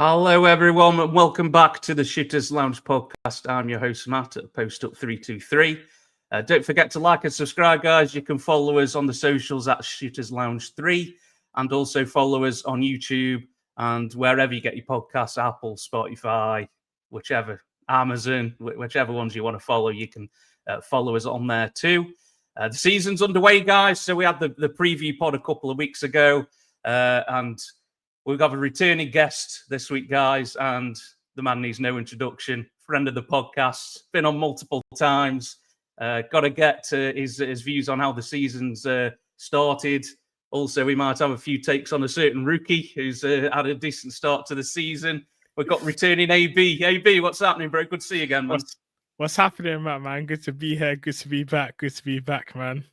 Hello, everyone, and welcome back to the Shooters Lounge podcast. I'm your host, Matt, at Post Up 323. Don't forget to like and subscribe, guys. You can follow us on the socials at Shooters Lounge 3 and also follow us on YouTube and wherever you get your podcasts, Apple, Spotify, whichever, Amazon, whichever ones you want to follow, you can follow us on there too. The season's underway, guys. So we had the preview pod a couple of weeks ago and we've got a returning guest this week, guys, and the man needs no introduction. Friend of the podcast, been on multiple times. Got to get his views on how the season's started. Also, we might have a few takes on a certain rookie who's had a decent start to the season. We've got returning AB. AB, what's happening, bro? Good to see you again, man. What's happening, man? Good to be here. Good to be back. Good to be back, man.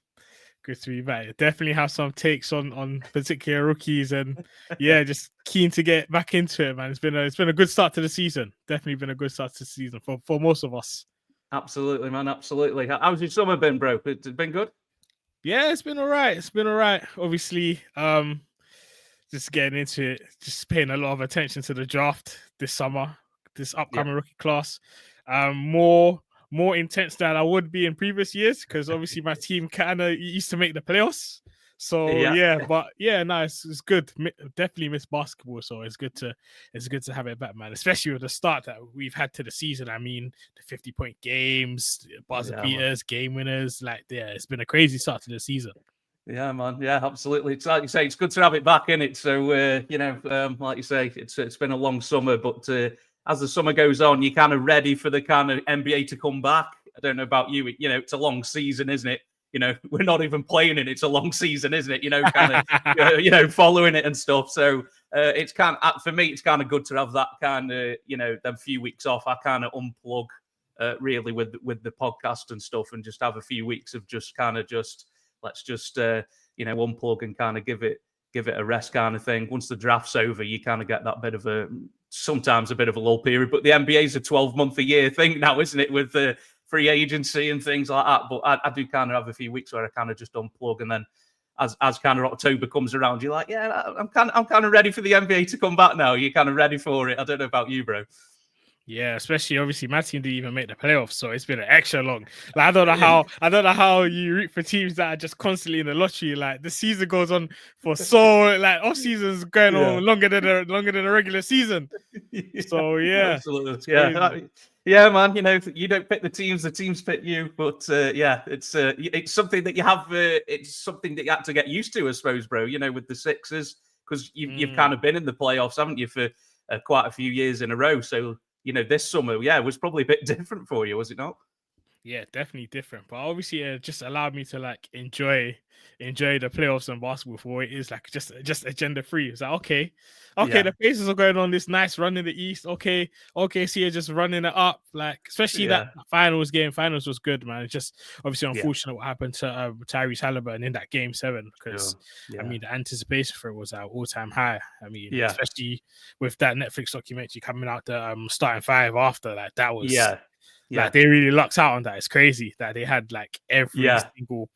Good to be back. Definitely have some takes on particular rookies, and yeah, just keen to get back into it, man. It's been a good start to the season. Definitely been a good start to the season for most of us. Absolutely, man. Absolutely. How's your summer been, bro? It's been good. Yeah, it's been all right. It's been all right. Obviously, just getting into it, just paying a lot of attention to the draft this summer, this upcoming rookie class. More intense than I would be in previous years because obviously my team kind of used to make the playoffs. So it's good. Definitely miss basketball, so it's good to have it back, man. Especially with the start that we've had to the season. I mean, the 50-point games, buzzer beaters, game winners. It's been a crazy start to the season. Yeah, man. Yeah, absolutely. It's like you say, it's good to have it back in it. So like you say, it's been a long summer, but as the summer goes on, you're kind of ready for the kind of NBA to come back. I don't know about you. It's a long season, isn't it? We're not even playing it. It's a long season, isn't it? Kind of, following it and stuff. So it's kind of, for me, it's kind of good to have that kind of, them few weeks off. I kind of unplug really with the podcast and stuff and just have a few weeks of just kind of let's just, unplug and kind of give it a rest kind of thing. Once the draft's over, you kind of get that bit of sometimes a bit of a lull period, but the NBA's a 12-month a year thing now, isn't it? With the free agency and things like that. But I do kind of have a few weeks where I kind of just unplug, and then as kind of October comes around, you're like, yeah, I'm kind of ready for the NBA to come back now. You're kind of ready for it. I don't know about you, bro. Yeah, especially obviously my team didn't even make the playoffs, so it's been an extra long. I don't know how you root for teams that are just constantly in the lottery. Like the season goes on for off season's going on longer than a regular season. So yeah, absolutely, yeah, man. You don't pick the teams pick you. But it's something that you have. It's something that you have to get used to, I suppose, bro. With the Sixers, because you've kind of been in the playoffs, haven't you, for quite a few years in a row. So. This summer, was probably a bit different for you, was it not? Yeah, definitely different. But obviously, it just allowed me to enjoy the playoffs and basketball for what it is, just agenda free. It's like okay, the Pacers are going on this nice run in the East. Okay, so you're just running it up, especially that finals was good, man. It's just obviously unfortunate what happened to Tyrese Halliburton in that game 7 because I mean the anticipation for it was at all-time high. I mean, especially with that Netflix documentary coming out, the starting 5 after that was they really lucked out on that. It's crazy that they had every single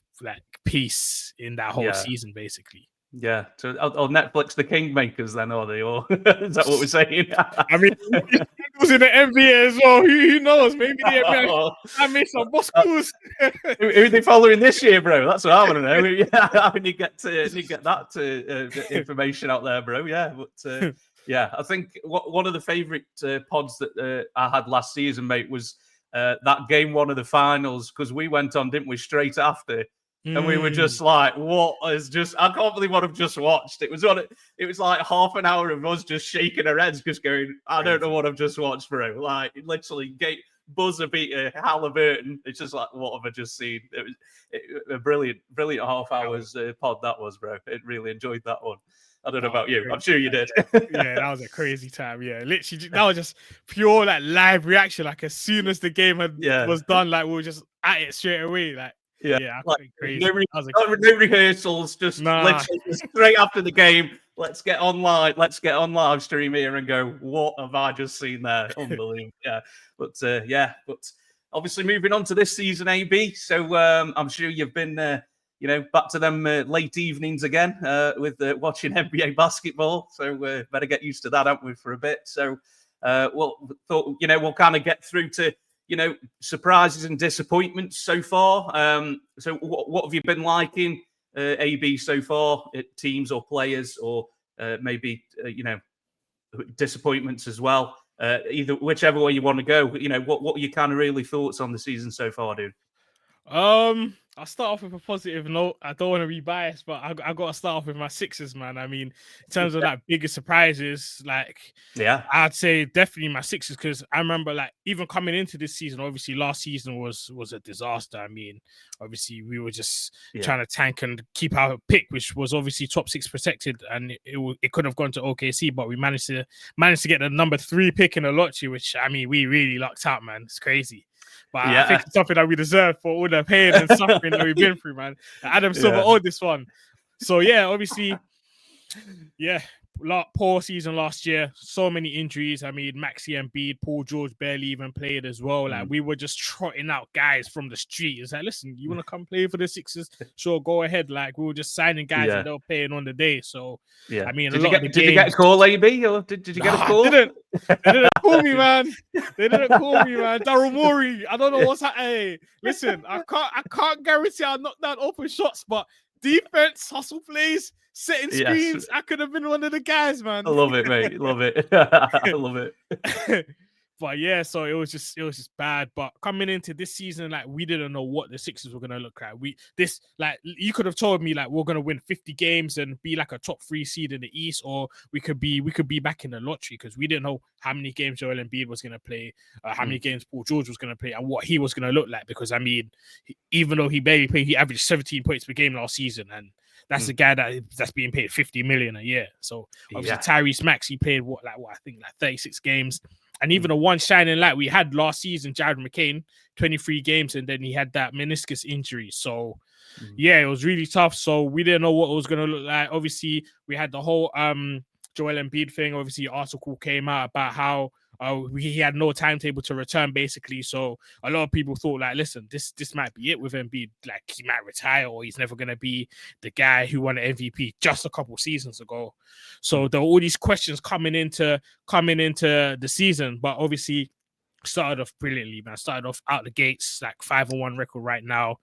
piece in that whole season, basically. Yeah. So on Netflix, the Kingmakers, then, are they? Or is that what we're saying? I mean, it was in the NBA as well. Who knows? Maybe I made some Moscows. Who are they following this year, bro? That's what I want to know. I mean, you get that information out there, bro. Yeah, but I think one of the favorite pods that I had last season, mate, was that game 1 of the finals, because we went on, didn't we, straight after. And we were just like, I can't believe what I've just watched. It was like half an hour of us just shaking our heads, just going, I don't know what I've just watched, bro. Like, literally, buzzer beater, Halliburton. It's just like, what have I just seen? It was a brilliant half hours pod that was, bro. It really enjoyed that one. I don't know about you. I'm sure you did. Yeah, that was a crazy time. Yeah, literally, that was just pure live reaction. As soon as the game was done, we were just at it straight away. Crazy. No rehearsals, just literally straight after the game. Let's get online. Let's get on live stream here and go, what have I just seen there? Unbelievable. But obviously moving on to this season, AB. So I'm sure you've been back to them late evenings again with watching NBA basketball. So better get used to that, haven't we, for a bit? So we'll kind of get through to surprises and disappointments so far. So what have you been liking, AB, so far? Teams or players, or maybe disappointments as well? Either whichever way you want to go. What are your kind of really thoughts on the season so far, dude? I'll start off with a positive note. I don't want to be biased, but I got to start off with my Sixers, man. I mean, in terms of like bigger surprises, I'd say definitely my Sixers, because I remember even coming into this season, obviously last season was a disaster. I mean, obviously we were just trying to tank and keep our pick, which was obviously top 6 protected, and it could have gone to OKC, but we managed to get the number 3 pick in the lottery, which I mean we really lucked out, man. It's crazy. But I think it's something that we deserve for all the pain and suffering that we've been through, man. Adam Silver owed this one. So, obviously, poor season last year. So many injuries. I mean, Maxey and Embiid, Paul George barely even played as well. We were just trotting out guys from the street. It's like, listen, you want to come play for the Sixers? Sure, go ahead. We were just signing guys and they were paying on the day. So, I mean, did you get a call, AB? Or did you get a call? They didn't call me, man. Daryl Morey. I don't know what's happening. Hey, listen, I can't guarantee I'll knock down open shots, but defense, hustle plays, setting screens. I could have been one of the guys, man. I love it, mate. Love it. I love it. But so it was just bad. But coming into this season, we didn't know what the Sixers were gonna look like. You could have told me we're gonna win 50 games and be a top 3 seed in the East, or we could be back in the lottery, because we didn't know how many games Joel Embiid was gonna play, how many games Paul George was gonna play, and what he was gonna look like. Because I mean, even though he barely played, he averaged 17 points per game last season, and that's a guy that's being paid $50 million a year. So obviously Tyrese Maxey played I think 36 games. And even the one shining light we had last season, Jared McCain, 23 games, and then he had that meniscus injury. So, it was really tough. So we didn't know what it was going to look like. Obviously, we had the whole Joel Embiid thing. Obviously, article came out about how he had no timetable to return, basically. So a lot of people thought, listen, this might be it with Embiid. He might retire, or he's never going to be the guy who won an MVP just a couple seasons ago. So there were all these questions coming into the season, but obviously started off brilliantly, man. Started off out the gates, 5-1 record right now.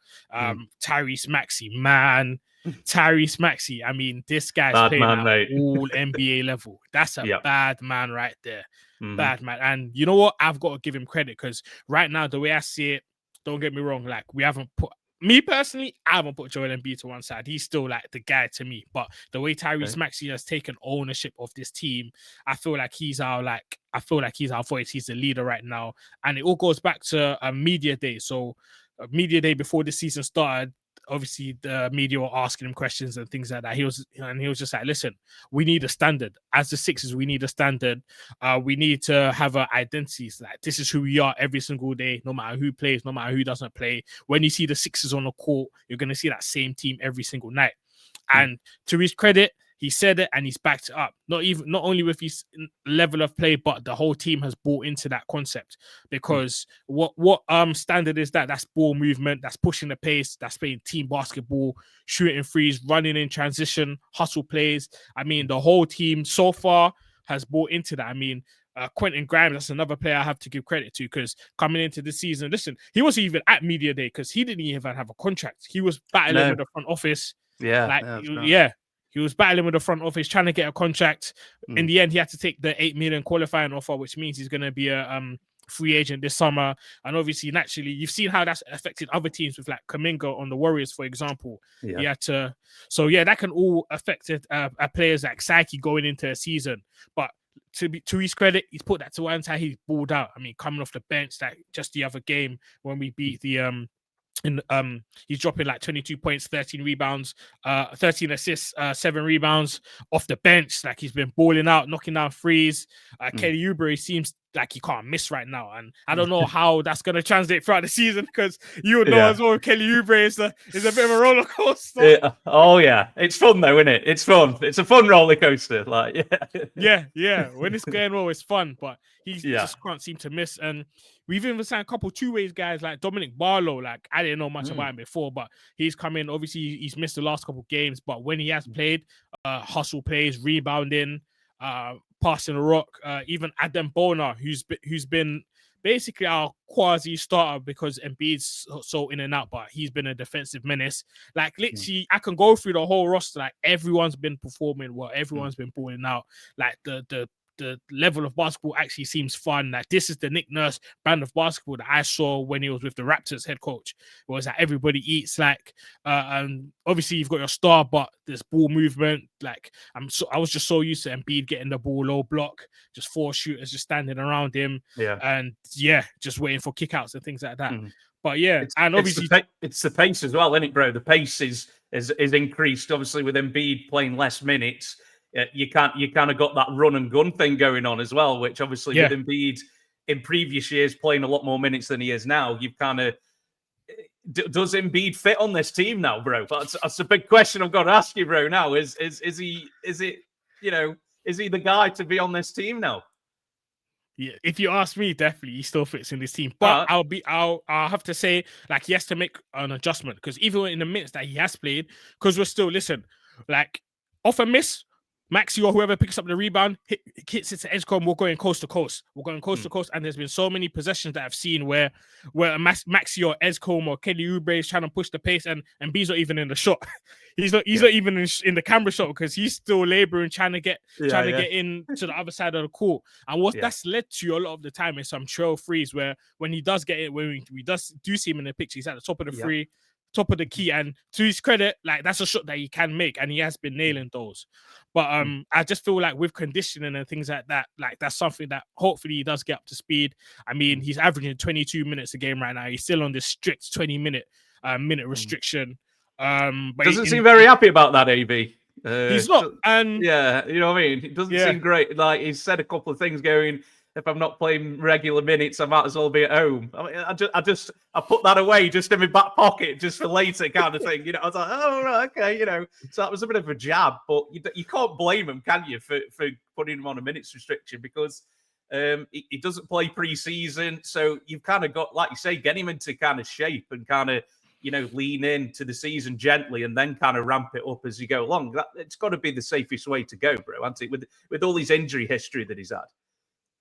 Tyrese Maxey, man. Tyrese Maxey, I mean, this guy's playing at all NBA level. That's a bad man right there. Bad man. And you know what? I've got to give him credit, because right now, the way I see it, don't get me wrong, we haven't put, me personally, I haven't put Joel Embiid to one side. He's still the guy to me. But the way Tyrese Maxey has taken ownership of this team, I feel like he's our voice. He's the leader right now. And it all goes back to a media day. So a media day before the season started, obviously the media were asking him questions and things like that. He was just like, listen, we need a standard. As the Sixers, we need a standard. We need to have an identity. This is who we are every single day, no matter who plays, no matter who doesn't play. When you see the Sixers on the court, you're going to see that same team every single night. And to his credit, he said it and he's backed it up. Not only with his level of play, but the whole team has bought into that concept. Because what standard is that? That's ball movement, that's pushing the pace, that's playing team basketball, shooting threes, running in transition, hustle plays. I mean, the whole team so far has bought into that. I mean, Quentin Grimes, that's another player I have to give credit to, because coming into the season, listen, he wasn't even at media day because he didn't even have a contract. He was battling with the front office. He was battling with the front office, trying to get a contract. In the end, he had to take the $8 million qualifying offer, which means he's going to be a free agent this summer. And obviously, naturally, you've seen how that's affected other teams with Kuminga on the Warriors, for example. He had to. So that can all affect a player's psyche going into a season. But to his credit, he's put that to one side. He's balled out. I mean, coming off the bench, just the other game when we beat the he's dropping 22 points, 13 rebounds, 13 assists, 7 rebounds off the bench. He's been balling out, knocking down threes. Kelly Oubre seems like he can't miss right now, and I don't know how that's gonna translate throughout the season because you would know as well. Kelly Oubre is a bit of a roller coaster. Yeah. Oh yeah, it's fun though, isn't it? It's fun. It's a fun roller coaster. Like yeah. When it's going well, it's fun, but he just can't seem to miss. And we've even signed a couple two-ways guys like Dominic Barlow. Like I didn't know much about him before, but he's come in. Obviously, he's missed the last couple games, but when he has played, hustle plays, rebounding, passing the rock. Even Adam Bona, who's been basically our quasi starter because Embiid's so in and out, but he's been a defensive menace. Like literally, I can go through the whole roster. Like everyone's been performing well, everyone's been balling out. Like the level of basketball actually seems fun. Like this is the Nick Nurse brand of basketball that I saw when he was with the Raptors head coach. It was like everybody eats like, and obviously you've got your star, but there's ball movement. Like I was just so used to Embiid getting the ball low block, just 4 shooters just standing around him, and just waiting for kickouts and things like that. But obviously it's the pace as well, isn't it, bro? The pace is increased obviously with Embiid playing less minutes. You kind of got that run and gun thing going on as well, which obviously with Embiid in previous years playing a lot more minutes than he is now, you've kind of does Embiid fit on this team now, bro? That's a big question I've got to ask you, bro. Now is he the guy to be on this team now? Yeah, if you ask me, definitely he still fits in this team. But I'll have to say, like, he has to make an adjustment because even in the minutes that he has played, because we're still like off a miss. Maxi or whoever picks up the rebound, hits it to Edgecombe, we're going coast to coast. We're going coast to coast. And there's been so many possessions that I've seen where Maxi or Edgecombe or Kelly Oubre is trying to push the pace and B's not even in the shot. he's not even in the camera shot because he's still laboring, trying to get in to the other side of the court. And what that's led to a lot of the time is some trail threes where when he does get it, when we do see him in the picture, he's at the top of the free, top of the key, and to his credit, like that's a shot that he can make and he has been nailing those. But I just feel like with conditioning and things like that, like that's something that hopefully he does get up to speed. I mean, he's averaging 22 minutes a game right now. He's still on this strict 20-minute restriction. But doesn't seem very happy about that, AB. He's not, and you know what I mean. It doesn't seem great. Like he's said a couple of things going, if I'm not playing regular minutes, I might as well be at home. I mean, I put that away just in my back pocket, just for later kind of thing. I was like, oh, right, okay, So that was a bit of a jab, but you can't blame him, can you, for putting him on a minutes restriction because he doesn't play pre-season. So you've kind of got, like you say, get him into kind of shape and kind of, lean into the season gently and then kind of ramp it up as you go along. It's got to be the safest way to go, bro, hasn't it? With all his injury history that he's had.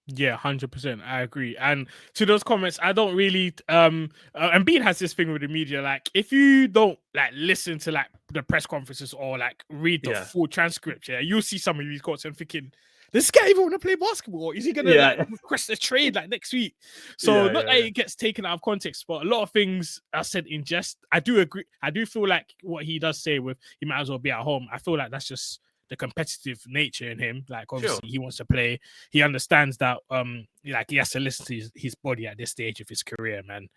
Yeah, 100%. I agree. And to those comments, I don't really Embiid has this thing with the media. Like, if you don't like listen to like the press conferences or like read the full transcript, you'll see some of these quotes and thinking, this guy even want to play basketball? Is he gonna request a trade like next week? So not that it gets taken out of context, but a lot of things are said in jest. I do agree. I do feel like what he does say with he might as well be at home. I feel like that's just the competitive nature in him. Like obviously he wants to play. He understands that like he has to listen to his body at this stage of his career, man.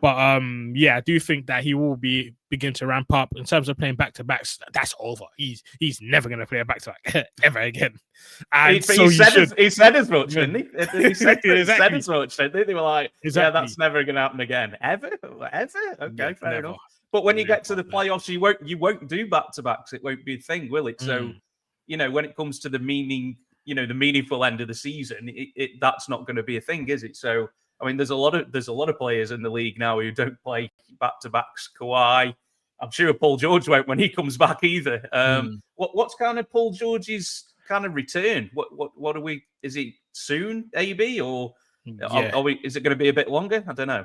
But I do think that he will begin to ramp up in terms of playing back-to-backs. That's over. He's never gonna play a back-to-back ever again. And he said as much, didn't he? He said as much, didn't he? They were like, that's never gonna happen again. Ever? Okay, fair enough. But when you get to the playoffs, you won't do back-to-backs. It won't be a thing, will it? So when it comes to the meaningful end of the season, that's not going to be a thing, is it? So, I mean, there's a lot of players in the league now who don't play back-to-backs. Kawhi, I'm sure Paul George won't when he comes back either. What's kind of Paul George's kind of return? What are we? Is it soon, AB, or is it going to be a bit longer? I don't know.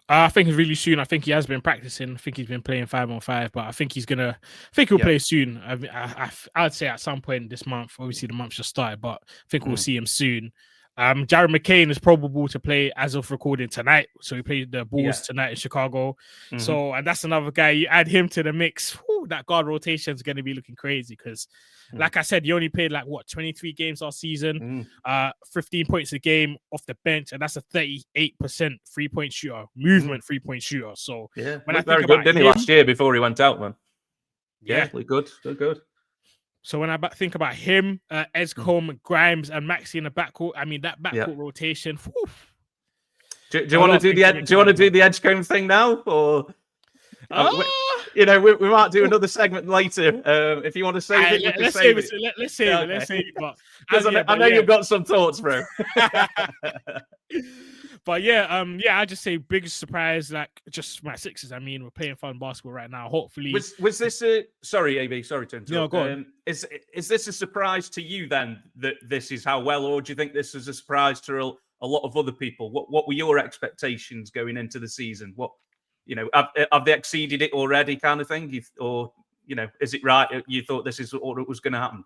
I think it's really soon. I think he has been practicing. I think he's been playing 5-on-5, but I think he'll play soon. I'd say at some point this month. Obviously, the month just started, but I think we'll see him soon. Jared McCain is probable to play as of recording tonight. So he played the Bulls tonight in Chicago. So, and that's another guy. You add him to the mix. That guard rotation is going to be looking crazy because, like I said, he only played 23 games last season, 15 points a game off the bench, and that's a 38% 3-point shooter, movement 3-point shooter. So when I think very good, didn't he, last year before he went out, man? Yeah, look good. So when I think about him, Edgecombe, Grimes, and Maxi in the backcourt, I mean that backcourt rotation. Whew, do you want to do the do you want to do the Edgecombe thing now, or you know, we might do another segment later. If you want to save it, let's save it. Let's save it. Let's save it. But I know you've got some thoughts, bro. But yeah, I just say biggest surprise, like just my Sixers. I mean, we're playing fun basketball right now. Hopefully, was this a sorry, AB? Sorry to interrupt. No, go on. Is this a surprise to you then that this is how well, or do you think this is a surprise to a lot of other people? What were your expectations going into the season? What, you know, have they exceeded it already, kind of thing? Or, you know, is it right? You thought this is what was going to happen?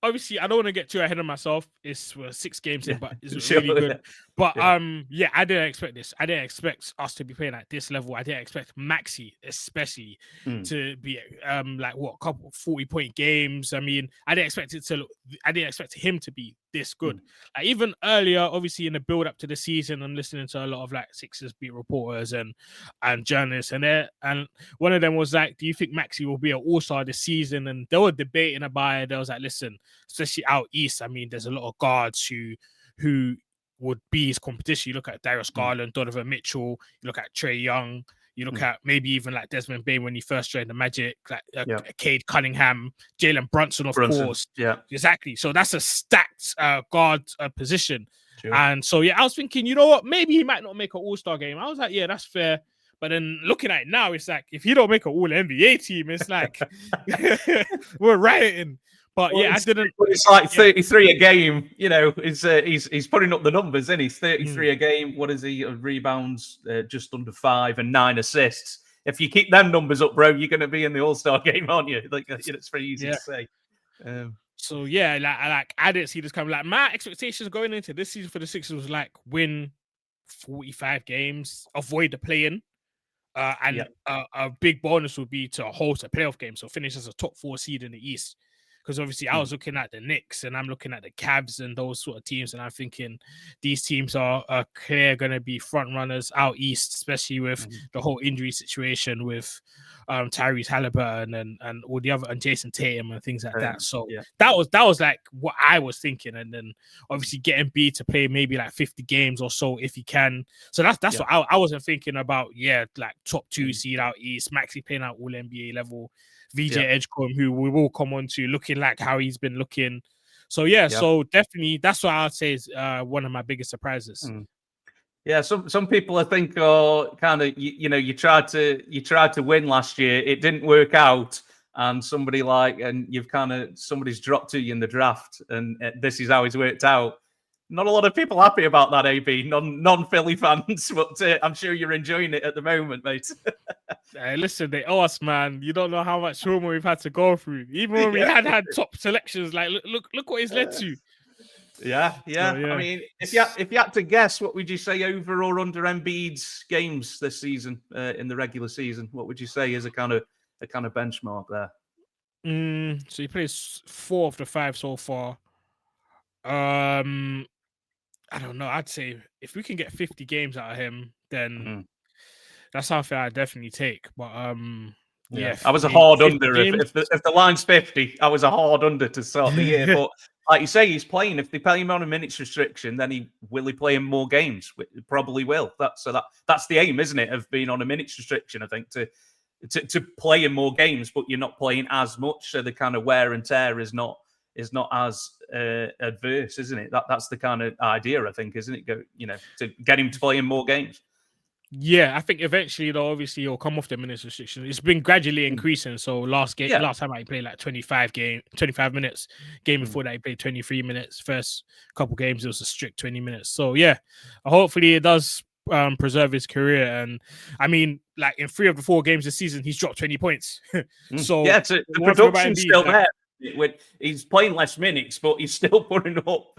Obviously, I don't want to get too ahead of myself. It's 6 games in, but it's really good. But yeah, I didn't expect this. I didn't expect us to be playing at this level. I didn't expect Maxi, especially, to be like what, couple 40-point games. I mean, I didn't expect him to be this good. Like, even earlier, obviously in the build up to the season, I'm listening to a lot of like Sixers beat reporters and journalists, and one of them was like, "Do you think Maxi will be an all-star this season?" And they were debating about it. They was like, "Listen, especially out east, I mean, there's a lot of guards who would be his competition. You look at Darius Garland, Donovan Mitchell, you look at Trae Young, you look at maybe even like Desmond Bain when he first joined the Magic, like Cade Cunningham, Jalen Brunson, of course. Yeah, exactly. So that's a stacked guard position. Sure. And so, yeah, I was thinking, you know what, maybe he might not make an all-star game. I was like, yeah, that's fair. But then looking at it now, it's like, if he don't make an all-NBA team, it's like, we're rioting. But yeah, I didn't. It's like 33 a game. You know, he's putting up the numbers, isn't he? 33 a game. What is he? Rebounds just under 5 and 9 assists. If you keep them numbers up, bro, you're going to be in the All-Star game, aren't you? Like, it's very easy to say. So yeah, like I didn't see this coming. Like, my expectations going into this season for the Sixers was like win 45 games, avoid the play-in. And a big bonus would be to host a playoff game, so finish as a top 4 seed in the East. Because obviously I was looking at the Knicks and I'm looking at the Cavs and those sort of teams, and I'm thinking these teams are clear going to be front runners out east, especially with the whole injury situation with Tyrese Halliburton and all the other, and Jason Tatum and things like that. So that was like what I was thinking, and then obviously getting B to play maybe like 50 games or so if he can. So that's what I wasn't thinking about. Yeah, like top 2 seed out east, Maxi playing out all NBA level. VJ Edgecombe, who we will come on to, looking like how he's been looking. So so definitely that's what I'd say is one of my biggest surprises. Yeah, some people I think are kind of you tried to win last year, it didn't work out, and somebody's dropped to you in the draft, and this is how he's worked out. Not a lot of people happy about that, AB. Non-Philly fans, but I'm sure you're enjoying it at the moment, mate. Listen, they owe us, man. You don't know how much trauma we've had to go through. Even when we had top selections, like look what it's led to. Yeah. So, I mean, if you had to guess, what would you say over or under Embiid's games this season in the regular season? What would you say is a kind of benchmark there? So he plays 4 of the 5 so far. I don't know. I'd say if we can get 50 games out of him, then that's something I'd definitely take. But I was a hard under. If the line's 50, I was a hard under to start the year. But like you say, he's playing. If they play him on a minutes restriction, then will he play him more games? Probably will. That's the aim, isn't it? Of being on a minutes restriction, I think, to play in more games, but you're not playing as much, so the kind of wear and tear is not as adverse, isn't it? That's the kind of idea, I think, isn't it? To get him to play in more games. Yeah, I think eventually, though, obviously he'll come off the minutes restriction. It's been gradually increasing. So last time I played like 25 minutes. Game before that, he played 23 minutes. First couple games, it was a strict 20 minutes. So yeah, hopefully it does preserve his career. And I mean, like in 3 of the 4 games this season, he's dropped 20 points. So the production's still there. He's playing less minutes, but he's still putting up,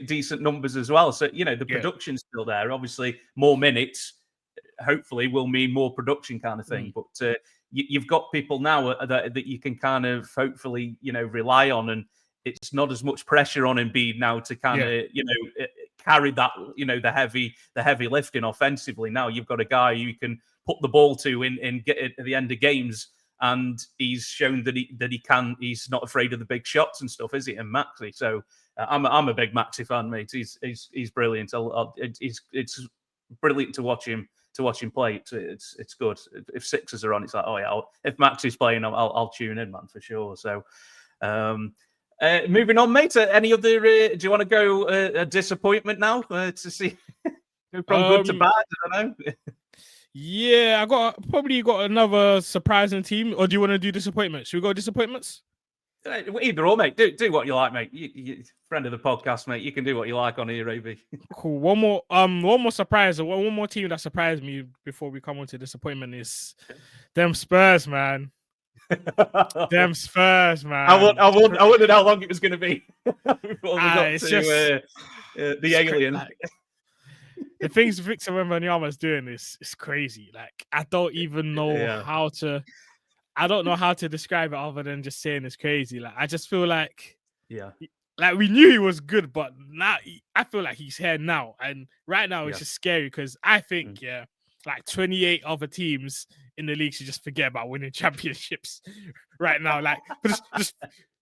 decent numbers as well. So, the production's still there. Obviously, more minutes, hopefully, will mean more production kind of thing. But you've got people now that you can kind of hopefully, rely on, and it's not as much pressure on Embiid now to kind of, carry that, the heavy lifting offensively. Now you've got a guy you can put the ball to and get it at the end of games. and he's shown that he can. He's not afraid of the big shots and stuff, is he? And Maxi, so I'm a big Maxi fan, mate. He's brilliant. It's brilliant to watch him play. It's good. If Sixers are on, it's like, oh yeah. If Maxi's playing, I'll tune in, man, for sure. So. Moving on, mate. Any other? Do you want to go a disappointment now to see go from good to bad? I don't know. Yeah, I probably got another surprising team. Or do you want to do disappointments? Should we go disappointments? Either or, mate. Do what you like, mate. You friend of the podcast, mate. You can do what you like on here, AB. Cool. One more surprise. One more team that surprised me before we come on to disappointment is them Spurs, man. Them Spurs, man. I wondered how long it was going to be before we got to the alien. The things Victor Wembanyama is doing is crazy. Like, I don't even know how to. I don't know how to describe it other than just saying it's crazy. Like, I just feel like, like we knew he was good, but now I feel like he's here now, and right now it's just scary because I think like 28 other teams in the league should just forget about winning championships right now. Like, just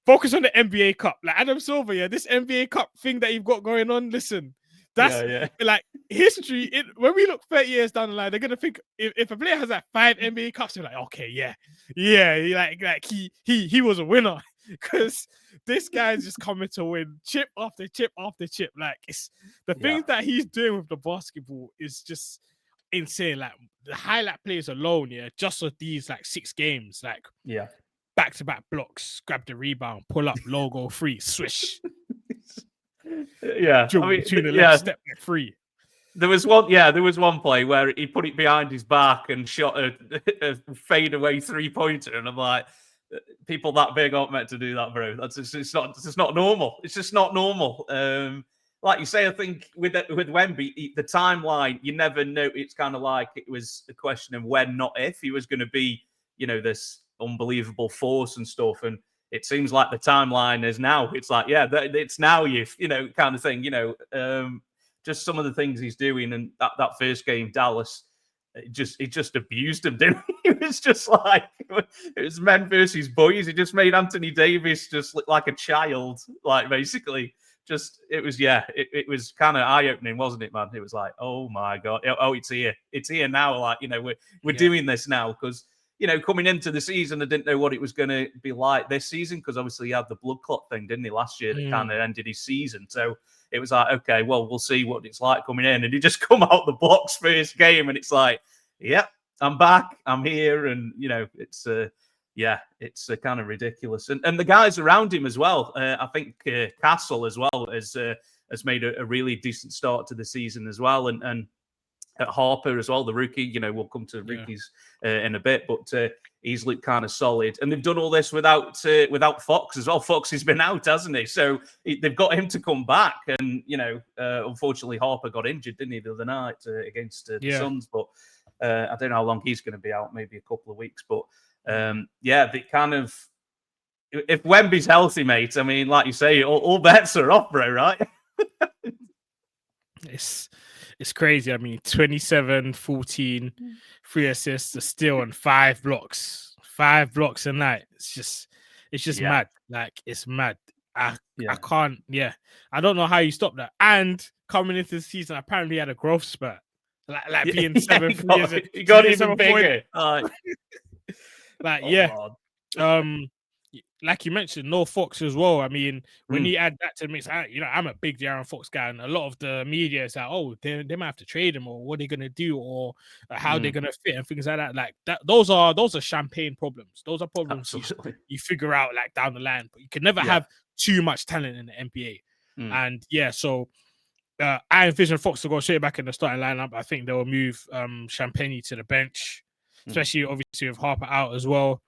focus on the NBA Cup. Like Adam Silver, this NBA Cup thing that you've got going on. Listen, that's like history. When we look 30 years down the line, they're gonna think if a player has like 5 NBA Cups, they're like, okay, like he was a winner because this guy's just coming to win chip after chip after chip. Like, it's the things that he's doing with the basketball is just insane. Like the highlight plays alone, just with these like 6 games, like back-to-back blocks, grab the rebound, pull up, logo, free, swish. Between the left step back free. There was one play where he put it behind his back and shot a fadeaway 3-pointer, and I'm like, people that big aren't meant to do that, bro. It's not normal. It's just not normal. Like you say, I think with Wemby, the timeline, you never know. It's kind of like it was a question of when, not if, he was going to be, this unbelievable force and stuff. And it seems like the timeline is now. It's like, it's now kind of thing. Just some of the things he's doing, and that first game, Dallas, he just abused him, didn't he? It was just like it was men versus boys. He just made Anthony Davis just look like a child, like basically. It was kind of eye-opening, wasn't it, man? It was like, oh my god, it's here now. Like, we're doing this now because coming into the season, I didn't know what it was going to be like this season because obviously he had the blood clot thing, didn't he, last year that kind of ended his season. So it was like, okay, well, we'll see what it's like coming in, and he just come out the blocks first game, and it's like, I'm back, I'm here, and it's it's kind of ridiculous. And the guys around him as well. I think Castle as well has made a really decent start to the season as well. And Harper as well, the rookie. We'll come to rookies in a bit, but he's looked kind of solid. And they've done all this without Fox as well. Fox has been out, hasn't he? So they've got him to come back. And unfortunately, Harper got injured, didn't he, the other night against the Suns? But I don't know how long he's going to be out. Maybe a couple of weeks, but. They kind of, if Wemby's healthy, mate, I mean, like you say, all bets are off, bro, right? It's crazy. I mean, 27, 14, 3 assists, a steal, and 5 blocks. 5 blocks a night. It's just mad. Like, it's mad. I can't, I don't know how you stop that. And coming into the season, apparently he had a growth spurt. Like being 7 years. He got even bigger. Like you mentioned, no Fox as well. I mean, when you add that to the mix, I'm a big De'Aaron Fox guy, and a lot of the media is like, oh, they might have to trade him, or what they're gonna do, or how they're gonna fit, and things like that. Like that, those are champagne problems. Those are problems you figure out like down the line, but you can never have too much talent in the NBA. And so I envision Fox to go straight back in the starting lineup. I think they'll move Champagne to the bench. Especially obviously with Harper out as well.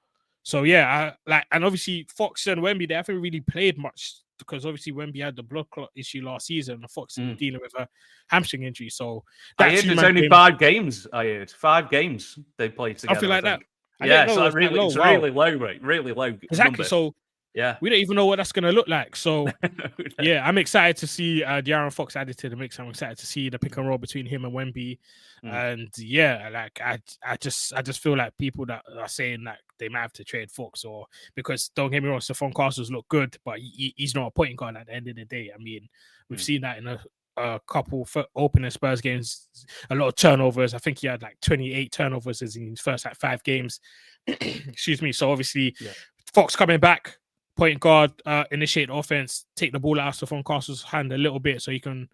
So and obviously Fox and Wemby, they haven't really played much because obviously Wemby had the blood clot issue last season, and Fox is dealing with a hamstring injury. So I heard it's only 5 games. I heard 5 games they played together. I feel like that. It's really low, mate. Really low. Exactly. Number. So we don't even know what that's going to look like. So I'm excited to see De'Aaron Fox added to the mix. I'm excited to see the pick and roll between him and Wemby. And I just feel like people that are saying that they might have to trade Fox, or because don't get me wrong, Stephon Castles look good, but he's not a point guard at the end of the day. I mean, we've seen that in a couple opening Spurs games, a lot of turnovers. I think he had like 28 turnovers in his first like 5 games. Excuse me. So obviously, Fox coming back, point guard, initiate offense, take the ball out of Stephon Castle's hand a little bit so he can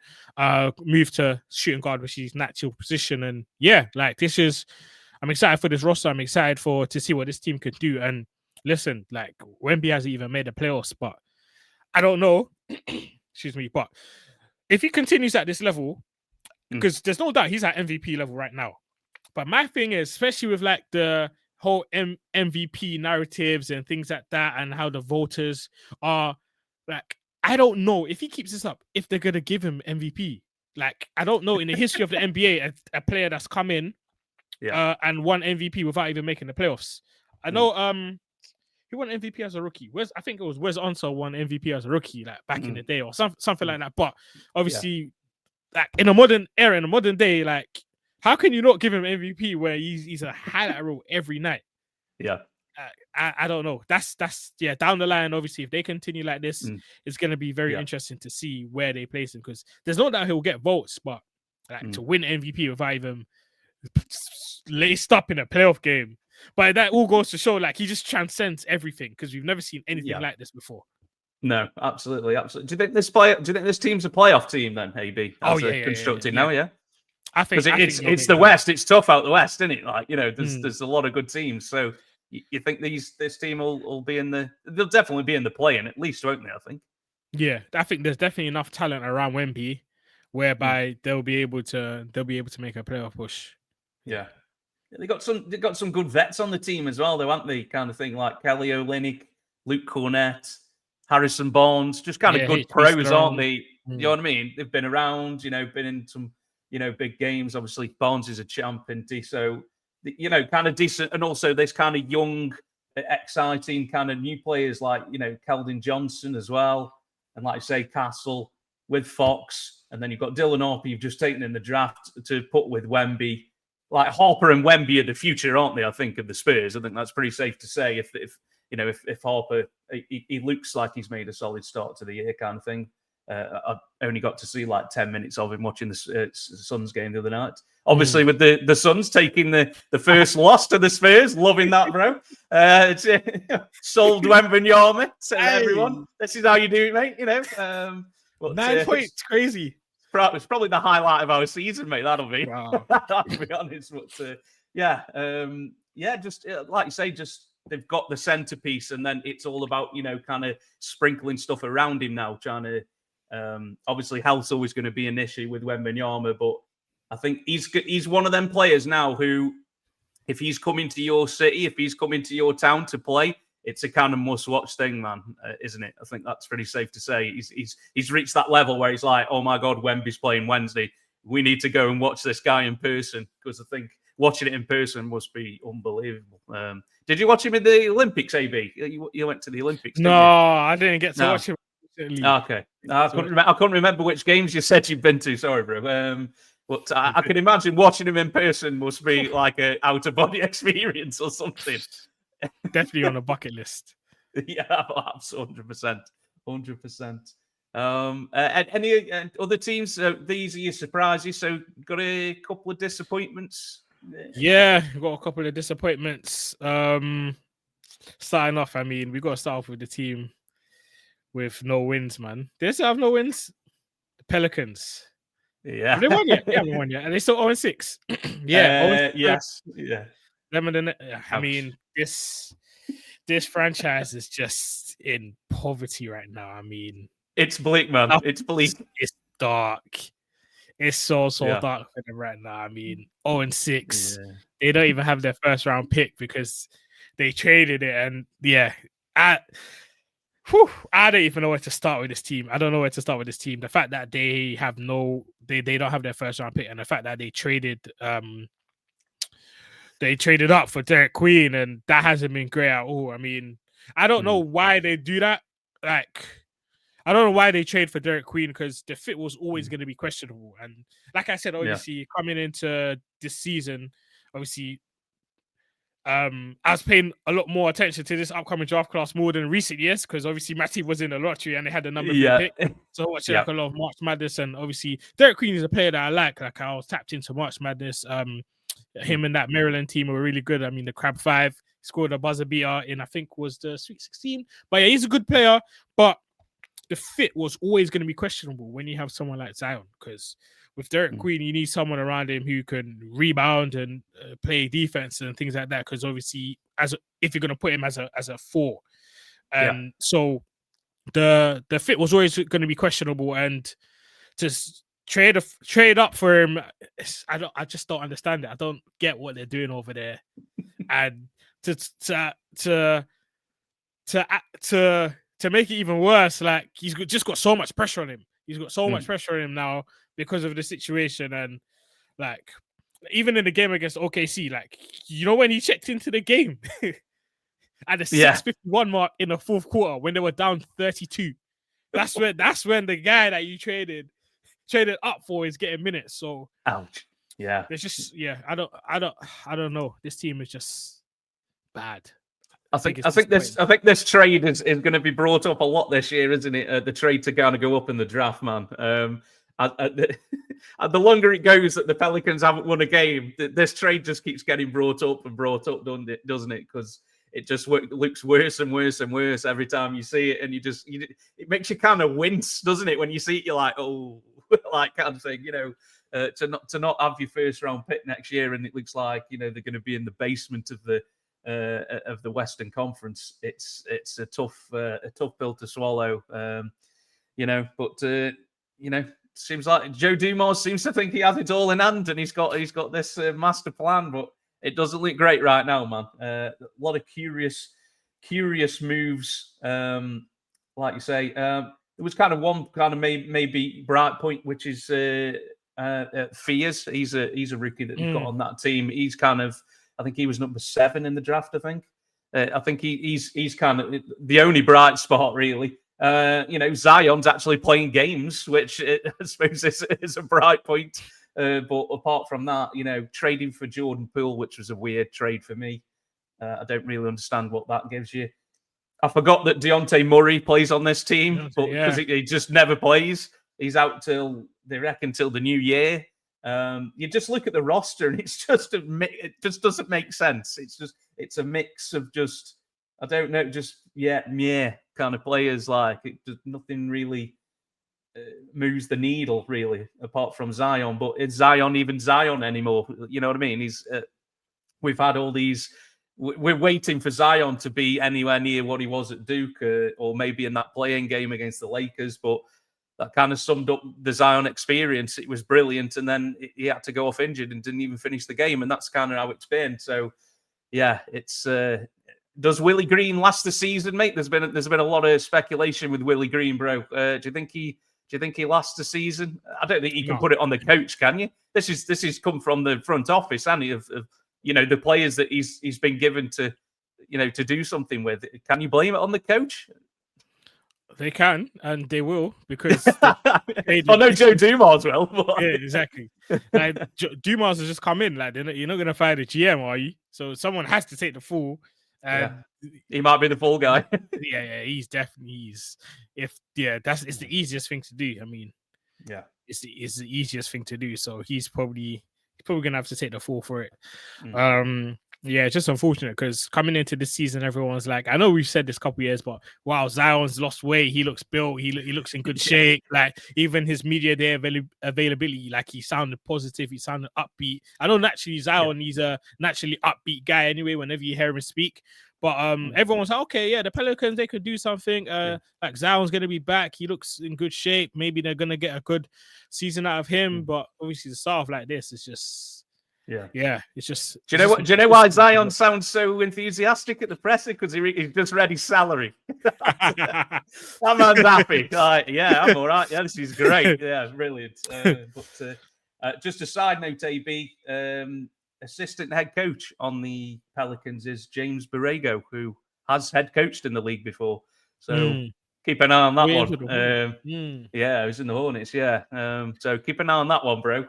move to shooting guard, which is his natural position. And yeah, like I'm excited for this roster. I'm excited to see what this team could do. And listen, like Wemby hasn't even made the playoffs, but I don't know. Excuse me, but if he continues at this level, because there's no doubt he's at MVP level right now. But my thing is, especially with like the whole MVP narratives and things like that, and how the voters are, like, I don't know if he keeps this up, if they're gonna give him MVP. Like, I don't know in the history of the NBA, a player that's come in and won MVP without even making the playoffs. I know he won MVP as a rookie. I think it was Wes Unseld won MVP as a rookie, like back in the day, or something like that. But obviously, like in a modern era, in a modern day, like how can you not give him MVP where he's a highlight reel every night? Yeah. I don't know. That's down the line. Obviously, if they continue like this, it's going to be very interesting to see where they place him, because there's no doubt he'll get votes, but like to win MVP without even laced up in a playoff game. But that all goes to show, like, he just transcends everything, because we've never seen anything like this before. No, absolutely. Do you think this team's a playoff team then, AB? Constructed now, yeah. I think it's the West. It's tough out the West, isn't it? Like, there's a lot of good teams. So you think this team will be they'll definitely be in the play-in at least, won't they? I think. Yeah, I think there's definitely enough talent around Wemby, whereby they'll be able to make a playoff push. Yeah. They got some good vets on the team as well, though, haven't they? Kind of thing like Kelly Olynyk, Luke Cornett, Harrison Barnes, just kind of good pros, aren't they? You know what I mean? They've been around, been in some, big games. Obviously, Barnes is a champ, isn't he? So, kind of decent. And also this kind of young, exciting kind of new players like, Keldon Johnson as well. And like I say, Castle with Fox. And then you've got Dylan Harper you've just taken in the draft to put with Wemby. Like Harper and Wemby are the future, aren't they? I think of the Spurs. I think that's pretty safe to say. If Harper, he looks like he's made a solid start to the year, kind of thing. I only got to see like 10 minutes of him watching the Suns game the other night. Obviously, with the Suns taking the first loss to the Spurs, loving that, bro. Sold Wembanyama to everyone. This is how you do it, mate. But, 9 points, crazy. It's probably the highlight of our season, mate. That'll be. Wow. I'll be honest. But just like you say, just they've got the centerpiece, and then it's all about kind of sprinkling stuff around him now. Trying to obviously health's always going to be an issue with Wembanyama, but I think he's one of them players now who, if he's coming to your city, if he's coming to your town to play, it's a kind of must-watch thing, man, isn't it? I think that's pretty safe to say. He's reached that level where he's like, oh my God, Wemby's playing Wednesday. We need to go and watch this guy in person, because I think watching it in person must be unbelievable. Did you watch him in the Olympics, AB? You went to the Olympics, didn't you? I didn't get to watch him. Okay. I couldn't remember which games you said you'd been to. Sorry, bro. But I can imagine watching him in person must be like an out-of-body experience or something. Definitely on a bucket list. Yeah, 100%. 100%. Any other teams? These are your surprises. So got a couple of disappointments. Yeah, got a couple of disappointments. Starting off, I mean, we got to start off with the team with no wins, man. They still have no wins. The Pelicans. Yeah. Have they won yet? They haven't won yet. And they still 0-6. Yeah. Yes. Yeah. I mean, this franchise is just in poverty right now. I mean, it's bleak, man. It's bleak. It's dark. It's so dark for them right now. I mean, 0-6. Yeah. They don't even have their first round pick because they traded it. And I don't even know where to start with this team. I don't know where to start with this team. The fact that they have they don't have their first round pick, and the fact that they traded up for Derek Queen, and that hasn't been great at all. I mean, I don't know why they do that. Like, I don't know why they trade for Derek Queen, because the fit was always going to be questionable. And like I said, obviously coming into this season, obviously I was paying a lot more attention to this upcoming draft class more than recent years because obviously Matty was in the lottery and they had the number 3 pick. So watching like a lot of March Madness, and obviously Derek Queen is a player that I like. Like I was tapped into March Madness. Him and that Maryland team were really good. I mean, the Crab 5 scored a buzzer beater in, I think, was the Sweet 16. But yeah, he's a good player. But the fit was always going to be questionable when you have someone like Zion, because with Derek Queen, you need someone around him who can rebound and play defense and things like that. Because obviously, if you're going to put him as a 4, and so the fit was always going to be questionable. And to trade up for him, I just don't understand it. I don't get what they're doing over there, and to make it even worse, like he's just got so much pressure on him. He's got so much pressure on him now because of the situation. And like, even in the game against OKC, like, you know, when he checked into the game at the 6:51 mark in the fourth quarter when they were down 32, that's when the guy that you traded up for is getting minutes. So ouch. Yeah. It's just I don't know. This team is just bad. I think this trade is going to be brought up a lot this year, isn't it? The trade to kind of go up in the draft, man. The longer it goes that the Pelicans haven't won a game, this trade just keeps getting brought up, doesn't it? Because it just looks worse and worse and worse every time you see it, and it makes you kind of wince, doesn't it? When you see it, you're like, oh, like kind of thing, you know, to not have your first round pick next year, and it looks like, you know, they're going to be in the basement of the Western Conference. It's a tough pill to swallow, you know. But you know, seems like Joe Dumars seems to think he has it all in hand, and he's got this master plan, but it doesn't look great right now, man. A lot of curious moves, like you say. There was kind of one kind of maybe bright point, which is Fears. He's a rookie that they've got on that team. He's kind of, I think he was number 7 in the draft. I think he's kind of the only bright spot, really. You know, Zion's actually playing games, which I suppose is a bright point. But apart from that, you know, trading for Jordan Poole, which was a weird trade for me. I don't really understand what that gives you. I forgot that Dejounte Murray plays on this team, but because he just never plays. He's out till the new year. You just look at the roster, and it just doesn't make sense. It's a mix of just, I don't know, just kind of players. Like, nothing really moves the needle, really, apart from Zion. But is Zion even Zion anymore? You know what I mean? We've had all these. We're waiting for Zion to be anywhere near what he was at Duke, or maybe in that playing game against the Lakers. But that kind of summed up the Zion experience. It was brilliant, and then he had to go off injured and didn't even finish the game, and that's kind of how it's been. So, yeah, it's. Does Willie Green last the season, mate? There's been a lot of speculation with Willie Green, bro. Do you think he lasts the season? I don't think you can put it on the coach, can you? This is come from the front office, and of you know, the players that he's been given to, you know, to do something with. Can you blame it on the coach? They can, and they will, because no, Joe Dumars will. Yeah, exactly. Like, Dumars has just come in. Like, you're not going to fire the GM, are you? So someone has to take the fall. He might be the fall guy. He's definitely it's the easiest thing to do. I mean, it's the easiest thing to do. So he's probably gonna have to take the fall for it. It's just unfortunate, because coming into this season, everyone's like, I know we've said this a couple of years, but wow, Zion's lost weight. He looks built. He looks in good shape. Like, even his media day availability, like, he sounded positive. He sounded upbeat. I know naturally Zion, he's a naturally upbeat guy anyway, whenever you hear him speak. But everyone's like, okay, the Pelicans, they could do something. Like, Zion's going to be back. He looks in good shape. Maybe they're going to get a good season out of him. But obviously the stuff like this is just... it's just. Do you know why Zion sounds so enthusiastic at the presser? Because he just read his salary. That man's happy. I'm all right. Yeah, this is great. Yeah, brilliant. But just a side note, AB, assistant head coach on the Pelicans is James Borrego, who has head coached in the league before. So keep an eye on that one. Yeah, he was in the Hornets. Yeah. So keep an eye on that one, bro.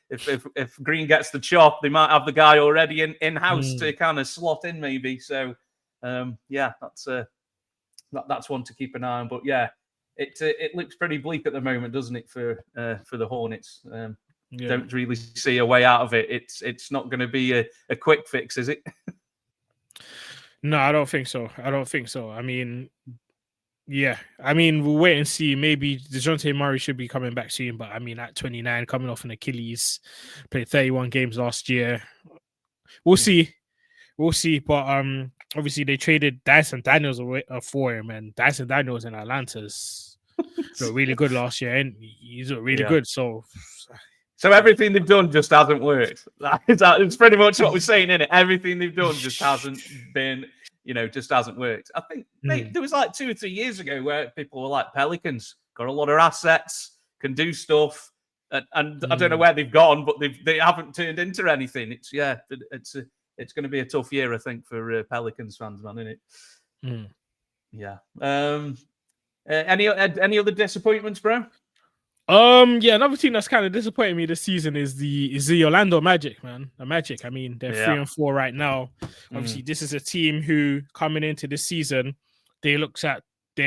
if Green gets the chop, they might have the guy already in house to kind of slot in, maybe. So, that's one to keep an eye on. But yeah, it looks pretty bleak at the moment, doesn't it, for the Hornets? Don't really see a way out of it. It's not going to be a quick fix, is it? No, I don't think so. I mean, yeah. I mean, we'll wait and see. Maybe DeJounte Murray should be coming back soon, but I mean, at 29, coming off an Achilles, played 31 games last year. We'll see. But obviously they traded Dyson Daniels away for him, and Dyson Daniels in Atlanta's looked really good last year, and he's really good. So everything they've done just hasn't worked. It's pretty much what we're saying, isn't it? Everything they've done just hasn't been, just hasn't worked. I think there was like 2 or 3 years ago where people were like, Pelicans got a lot of assets, can do stuff, and I don't know where they've gone, but they haven't turned into anything. It's going to be a tough year, I think, for Pelicans fans, man, isn't it? Yeah. Any other disappointments, bro? Yeah, another team that's kind of disappointing me this season is the Orlando Magic, man. The Magic. I mean, they're 3-4 right now. Obviously, this is a team who coming into this season, they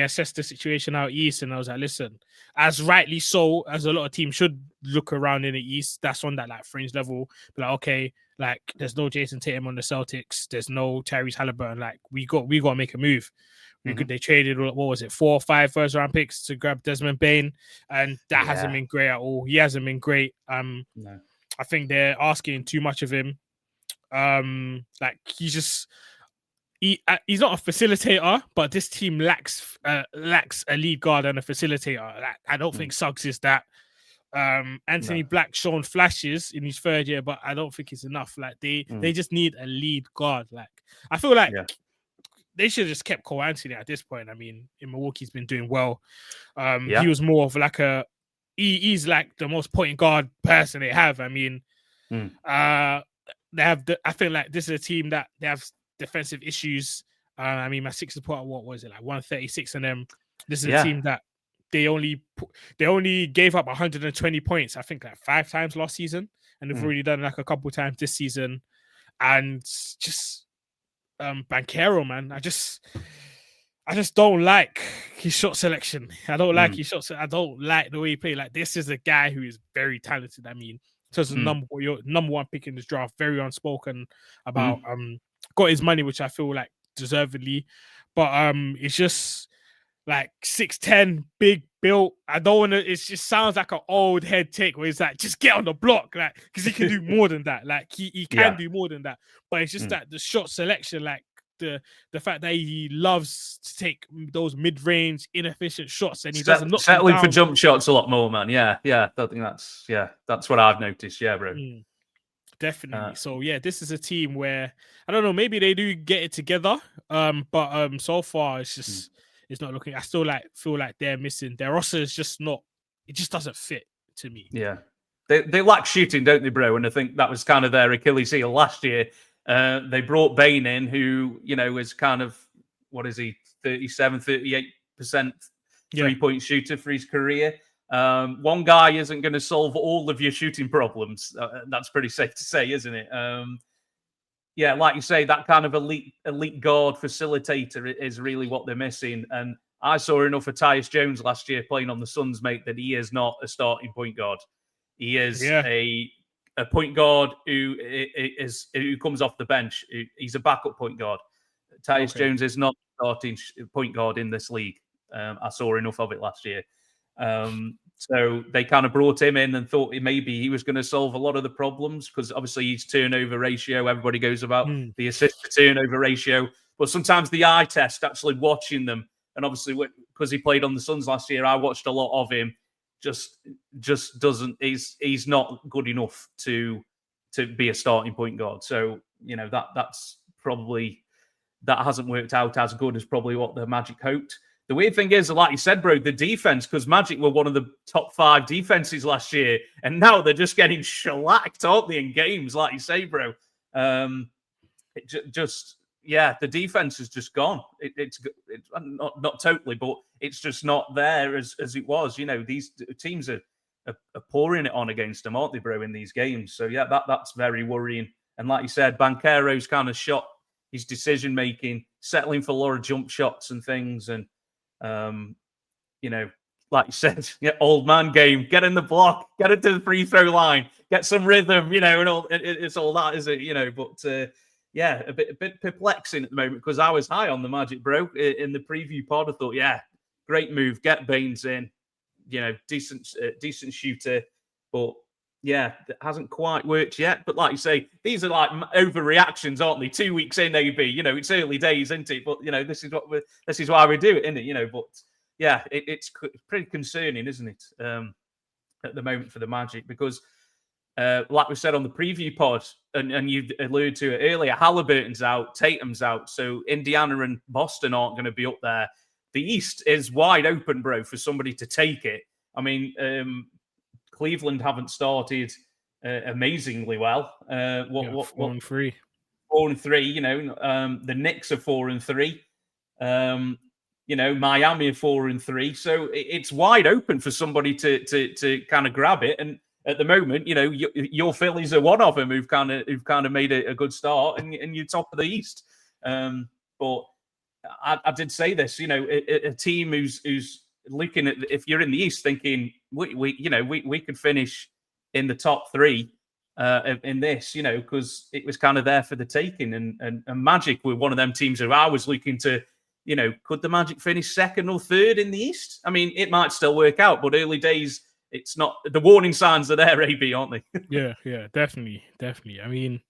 assessed the situation out east, and I was like, listen, as rightly so, as a lot of teams should look around in the east, that's on that like fringe level. But like, okay, like there's no Jason Tatum on the Celtics, there's no Tyrese Halliburton. Like we got to make a move. They traded, what was it, 4 or 5 first round picks to grab Desmond Bane, and that hasn't been great at all. He hasn't been great. No. I think they're asking too much of him. Like he's not a facilitator, but this team lacks a lead guard and a facilitator. Like, I don't think Suggs is that. Anthony Black shown flashes in his 3rd year, but I don't think it's enough. Like they just need a lead guard. Like I feel like they should have just kept Cole Anthony at this point. I mean, in Milwaukee, he's been doing well. He was more of like he's like the most point guard person they have. I mean, they have. I feel like this is a team that they have defensive issues. I mean, my Sixers put out, what was it, like 136 on them. This is a team that they only gave up 120 points, I think, like 5 times last season, and they've already done like a couple times this season. And just Banchero, man, I just don't like his shot selection. I don't like his shots. I don't like the way he plays. Like, this is a guy who is very talented. I mean, so it's your number 1 pick in this draft, very unspoken about. Got his money, which I feel like deservedly, but it's just like 6'10", big built. I don't want to. It just sounds like an old head take where he's like, just get on the block, like, because he can do more than that. Like he can do more than that. But it's just that the shot selection, like the fact that he loves to take those mid-range inefficient shots, and he doesn't settling for jump shots a lot more, man. Yeah. I think that's what I've noticed. Yeah, bro. Definitely. So yeah, this is a team where I don't know, maybe they do get it together. But so far it's just it's not looking. I still feel like they're missing. Their roster is just not. It just doesn't fit to me. Yeah, they lack shooting, don't they, bro? And I think that was kind of their Achilles heel last year. They brought Bane in, who is kind of, what is he, 38% 3-point shooter for his career. One guy isn't going to solve all of your shooting problems. That's pretty safe to say, isn't it? Like you say, that kind of elite guard facilitator is really what they're missing. And I saw enough of Tyus Jones last year playing on the Suns, mate, that he is not a starting point guard. He is a point guard who comes off the bench. He's a backup point guard. Tyus Jones is not a starting point guard in this league. I saw enough of it last year. So they kind of brought him in and thought maybe he was going to solve a lot of the problems, because obviously his turnover ratio, everybody goes about the assist to turnover ratio, but sometimes the eye test, actually watching them, and obviously because he played on the Suns last year, I watched a lot of him, just doesn't, he's not good enough to be a starting point guard. So, that's probably, that hasn't worked out as good as probably what the Magic hoped. The weird thing is, like you said, bro, the defense, because Magic were one of the top 5 defenses last year, and now they're just getting shellacked, aren't they, in games, like you say, bro. The defense is just gone. It's not totally, but it's just not there as it was. These teams are are pouring it on against them, aren't they, bro, in these games? So yeah, that's very worrying. And like you said, Banchero's kind of shot his decision making, settling for a lot of jump shots and things, and like you said, old man game, get in the block, get it to the free throw line, get some rhythm, and all. It's all that, is it? But a bit perplexing at the moment because I was high on the Magic, bro. In the preview pod, I thought, great move, get Baines in, decent shooter, but it hasn't quite worked yet. But like you say, these are like overreactions, aren't they? 2 weeks in, AB, it's early days, isn't it? But this is why we do it, isn't it? But it's pretty concerning, isn't it? At the moment for the Magic, because like we said on the preview pod, and you alluded to it earlier, Halliburton's out, Tatum's out, so Indiana and Boston aren't going to be up there. The East is wide open, bro, for somebody to take it. I mean, Cleveland haven't started amazingly well. 4-3. 4-3. The Knicks are 4-3. Miami are 4-3. So it's wide open for somebody to kind of grab it. And at the moment, your Phillies are one of them who've kind of made a good start, and you're top of the East. But I did say this, a team who's looking at, if you're in the East thinking we could finish in the top three in this, because it was kind of there for the taking, and Magic were one of them teams who I was looking to, could the Magic finish second or third in the East? I mean, it might still work out, but early days, it's not. The warning signs are there, AB, aren't they? Yeah, definitely. I mean,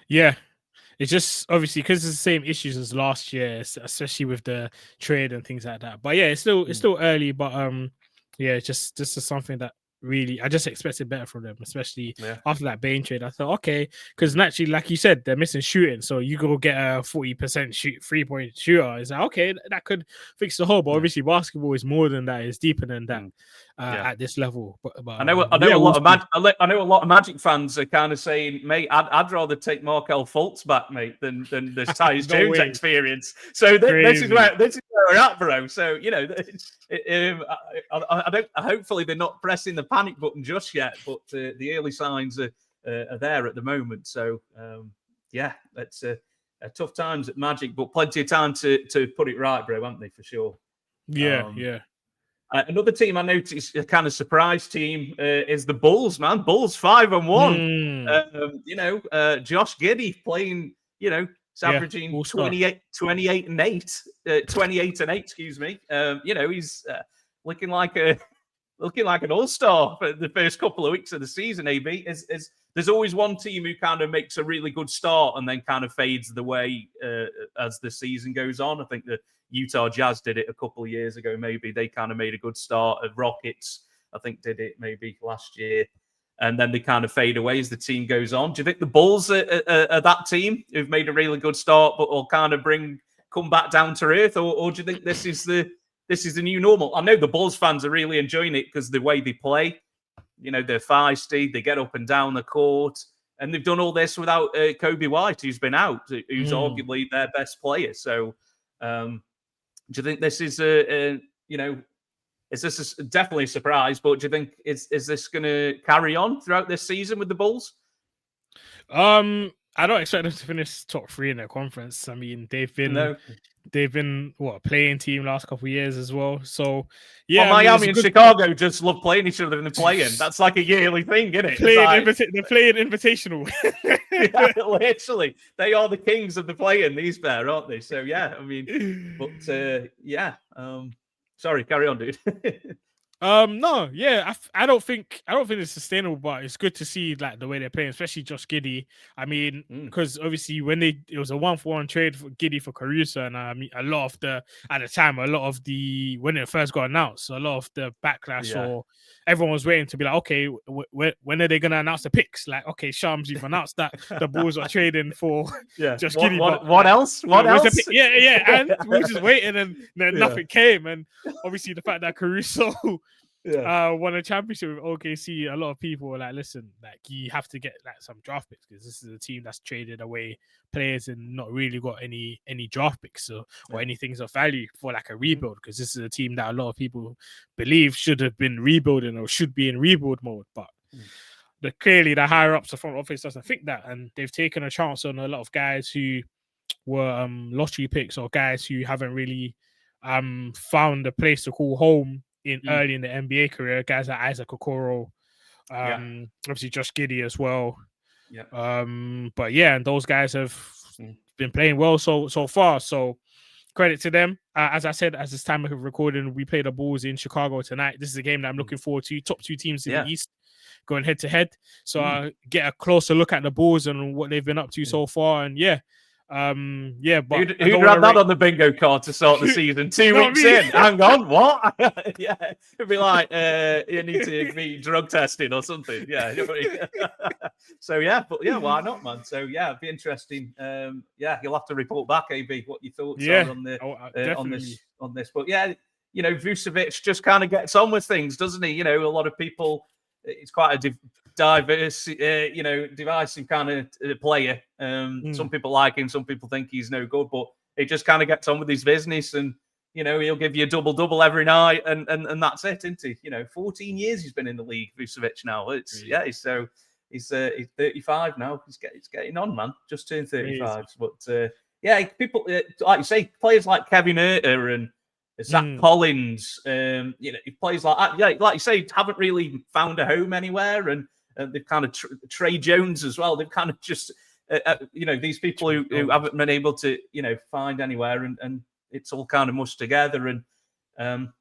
it's just obviously because it's the same issues as last year, especially with the trade and things like that. But it's still early. But it's just this is something that really I just expected better from them, especially after that Bane trade. I thought, okay, because naturally, like you said, they're missing shooting, so you go get a 40% 3-point shooter. It's like, okay, that could fix the whole. But obviously, basketball is more than that; it's deeper than that at this level. But I know a lot of Magic fans are kind of saying, mate, I'd rather take Markelle Fultz back, mate, than this Tyus Jones experience. So this is where we're at, bro. So hopefully they're not pressing the panic button just yet, but the early signs are there at the moment. So it's a tough times at Magic, but plenty of time to put it right, bro, haven't they, for sure? Yeah. Another team I noticed, a kind of surprise team, is the Bulls, man. Bulls 5-1. Josh Giddey playing, it's averaging 28 and 8, 28 and 8, excuse me. He's looking like an all-star for the first couple of weeks of the season, AB. There's always one team who kind of makes a really good start and then kind of fades the way as the season goes on. I think the Utah Jazz did it a couple of years ago, maybe. They kind of made a good start. Rockets, I think, did it maybe last year. And then they kind of fade away as the team goes on. Do you think the Bulls are that team who've made a really good start but will kind of come back down to earth? Or do you think this is the new normal? I know the Bulls fans are really enjoying it because the way they play, they're feisty, they get up and down the court. And they've done all this without Kobe White, who's been out, who's arguably their best player. So do you think this is is this definitely a surprise? But do you think is this going to carry on throughout this season with the Bulls? I don't expect them to finish top 3 in their conference. I mean, they've been a playing team last couple of years as well. So Miami and Chicago just love playing each other in the play-in. That's like a yearly thing, isn't it? They're playing invitational. Literally, they are the kings of the play-in. These pair, aren't they? So sorry, carry on, dude. No, I don't think it's sustainable, but it's good to see like the way they're playing, especially Josh Giddey. I mean, because obviously when it was a 1-for-1 trade for Giddey for Caruso, and I mean when it first got announced, a lot of the backlash or everyone was waiting to be like, okay, when are they gonna announce the picks? Like, okay, Shams, you've announced that the Bulls are trading for Josh Giddey. What else? What else? And we were just waiting, and then nothing came. And obviously the fact that Caruso won a championship with OKC, a lot of people were like, listen, like you have to get like some draft picks because this is a team that's traded away players and not really got any draft picks or anything of value for like a rebuild, because this is a team that a lot of people believe should have been rebuilding or should be in rebuild mode. But clearly the higher ups, the front office doesn't think that, and they've taken a chance on a lot of guys who were lottery picks or guys who haven't really found a place to call home in early in the NBA career. Guys like Isaac Okoro, obviously Josh Giddey as well. But yeah, and those guys have been playing well so far. So credit to them. As I said, as this time of recording, we play the Bulls in Chicago tonight. This is a game that I'm looking forward to. Top two teams in the East going head to head. So I get a closer look at the Bulls and what they've been up to so far. And but who'd have that on the bingo card to start the season? 2 weeks in, hang on, what? It'd be like you need to be drug tested or something. So why not, man? So it'd be interesting. You'll have to report back, AB, what your thoughts are on the on this. But Vucevic just kind of gets on with things, doesn't he? A lot of people. It's quite a diverse, divisive kind of player. Some people like him, some people think he's no good, but he just kind of gets on with his business, and he'll give you a double double every night, and that's it, isn't he? 14 years he's been in the league, Vucevic now. He's 35 now. He's getting on, man. Just turned 35, but people like you say, players like Kevin Huerter and Zach Collins, he plays like like you say, haven't really found a home anywhere, and they've kind of Trey Jones as well. They've kind of just these people who haven't been able to find anywhere, and it's all kind of mushed together. And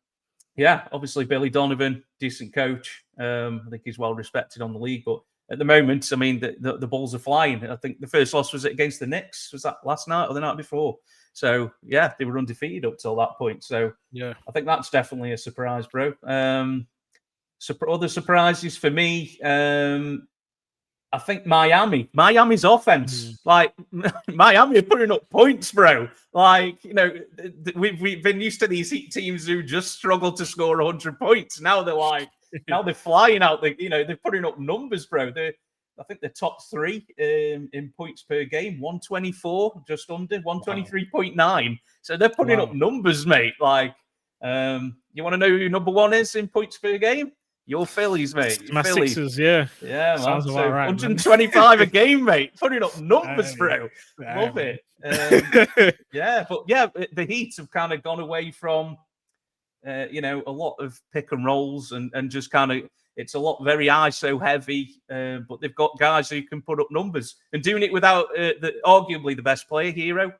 obviously Billy Donovan, decent coach. I think he's well respected on the league, but at the moment, I mean, the Bulls are flying. I think the first loss was against the Knicks. Was that last night or the night before? So they were undefeated up till that point. So I think that's definitely a surprise, bro. Other surprises for me, I think Miami's offense, like Miami are putting up points, bro. Like we've been used to these Heat teams who just struggle to score 100 points. Now they're flying out. They're putting up numbers, bro. I think the top three in points per game, 124, just under 123.9. So they're putting up numbers, mate. Like, you want to know who number one is in points per game? Your Phillies, mate. My Phillies. Sixers, yeah. Yeah, man. Sounds about right, 125 a game, mate. Putting up numbers, bro. Love it. But the Heat have kind of gone away from, a lot of pick and rolls and just kind of, it's a lot very ISO heavy, but they've got guys who can put up numbers and doing it without arguably the best player, Hero.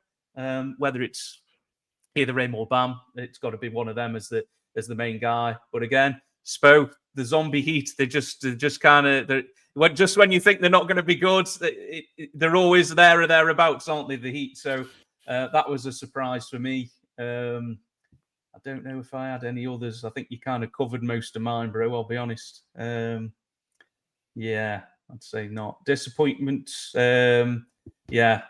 Whether it's either him or Bam, it's got to be one of them as the main guy. But again, Spo, the zombie Heat, they're just kind of just when you think they're not going to be good, they're always there or thereabouts, aren't they? The Heat. So that was a surprise for me. I don't know if I had any others. I think you kind of covered most of mine, bro. I'll be honest. I'd say not. Disappointments. The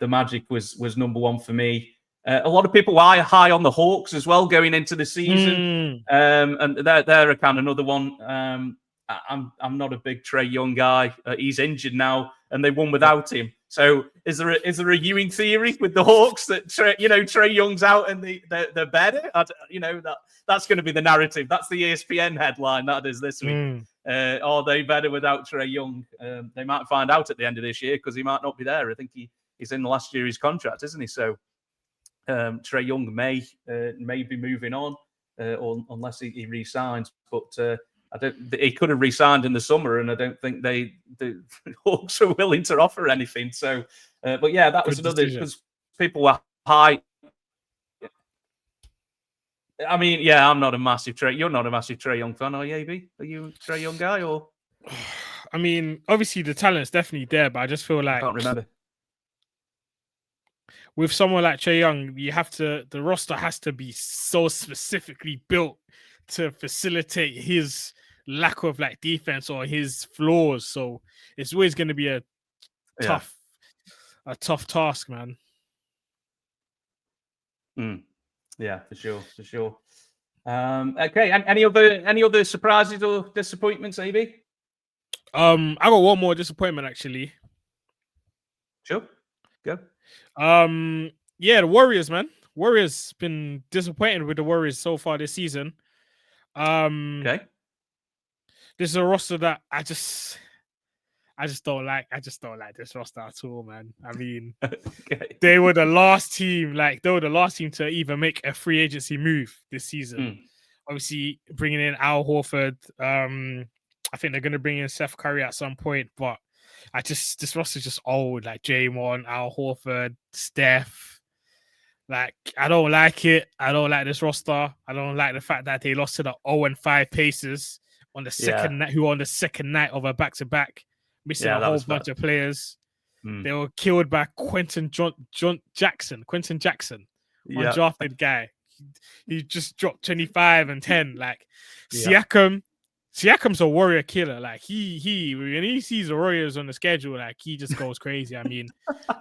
Magic was number one for me. A lot of people were high on the Hawks as well going into the season, and they're a kind of another one. I'm not a big Trae Young guy. He's injured now, and they won without him. So is there a Ewing theory with the Hawks that Trae Young's out and they're better? That's going to be the narrative. That's the ESPN headline that is this week. Are they better without Trae Young? They might find out at the end of this year because he might not be there. I think he's in the last year of his contract, isn't he? So Trae Young may be moving on, or unless he re-signs. But he could have re-signed in the summer, and I don't think the Hawks are willing to offer anything. So, that was good another, because people were high. I mean, I'm not a massive Trae. You're not a massive Trae Young fan, are you, AB? Are you a Trae Young guy, or? I mean, obviously the talent's definitely there, but I just feel like I can't remember. With someone like Trae Young, the roster has to be so specifically built to facilitate his lack of like defense or his flaws. So it's always going to be a tough task, man. Yeah, for sure. Okay. And any other surprises or disappointments, AB? I got one more disappointment actually. Sure. Go. Yeah, the Warriors, man. Warriors been disappointed with the Warriors so far this season. Okay. This is a roster that I just don't like. I just don't like this roster at all, man. I mean, Okay. they were the last team, to even make a free agency move this season. Obviously, bringing in Al Horford. I think they're going to bring in Seth Curry at some point, but this roster is just old. Like Ja Morant, Al Horford, Steph. Like, I don't like it. I don't like this roster. I don't like the fact that they lost to the 0-5 Pacers on the second night, who on the second night of a back-to-back, missing a whole bunch of players. They were killed by Quentin Jackson, undrafted guy. He just dropped 25 and 10. Like, Siakam's a warrior killer. Like, he when he sees the Warriors on the schedule, like, he just goes crazy. I mean,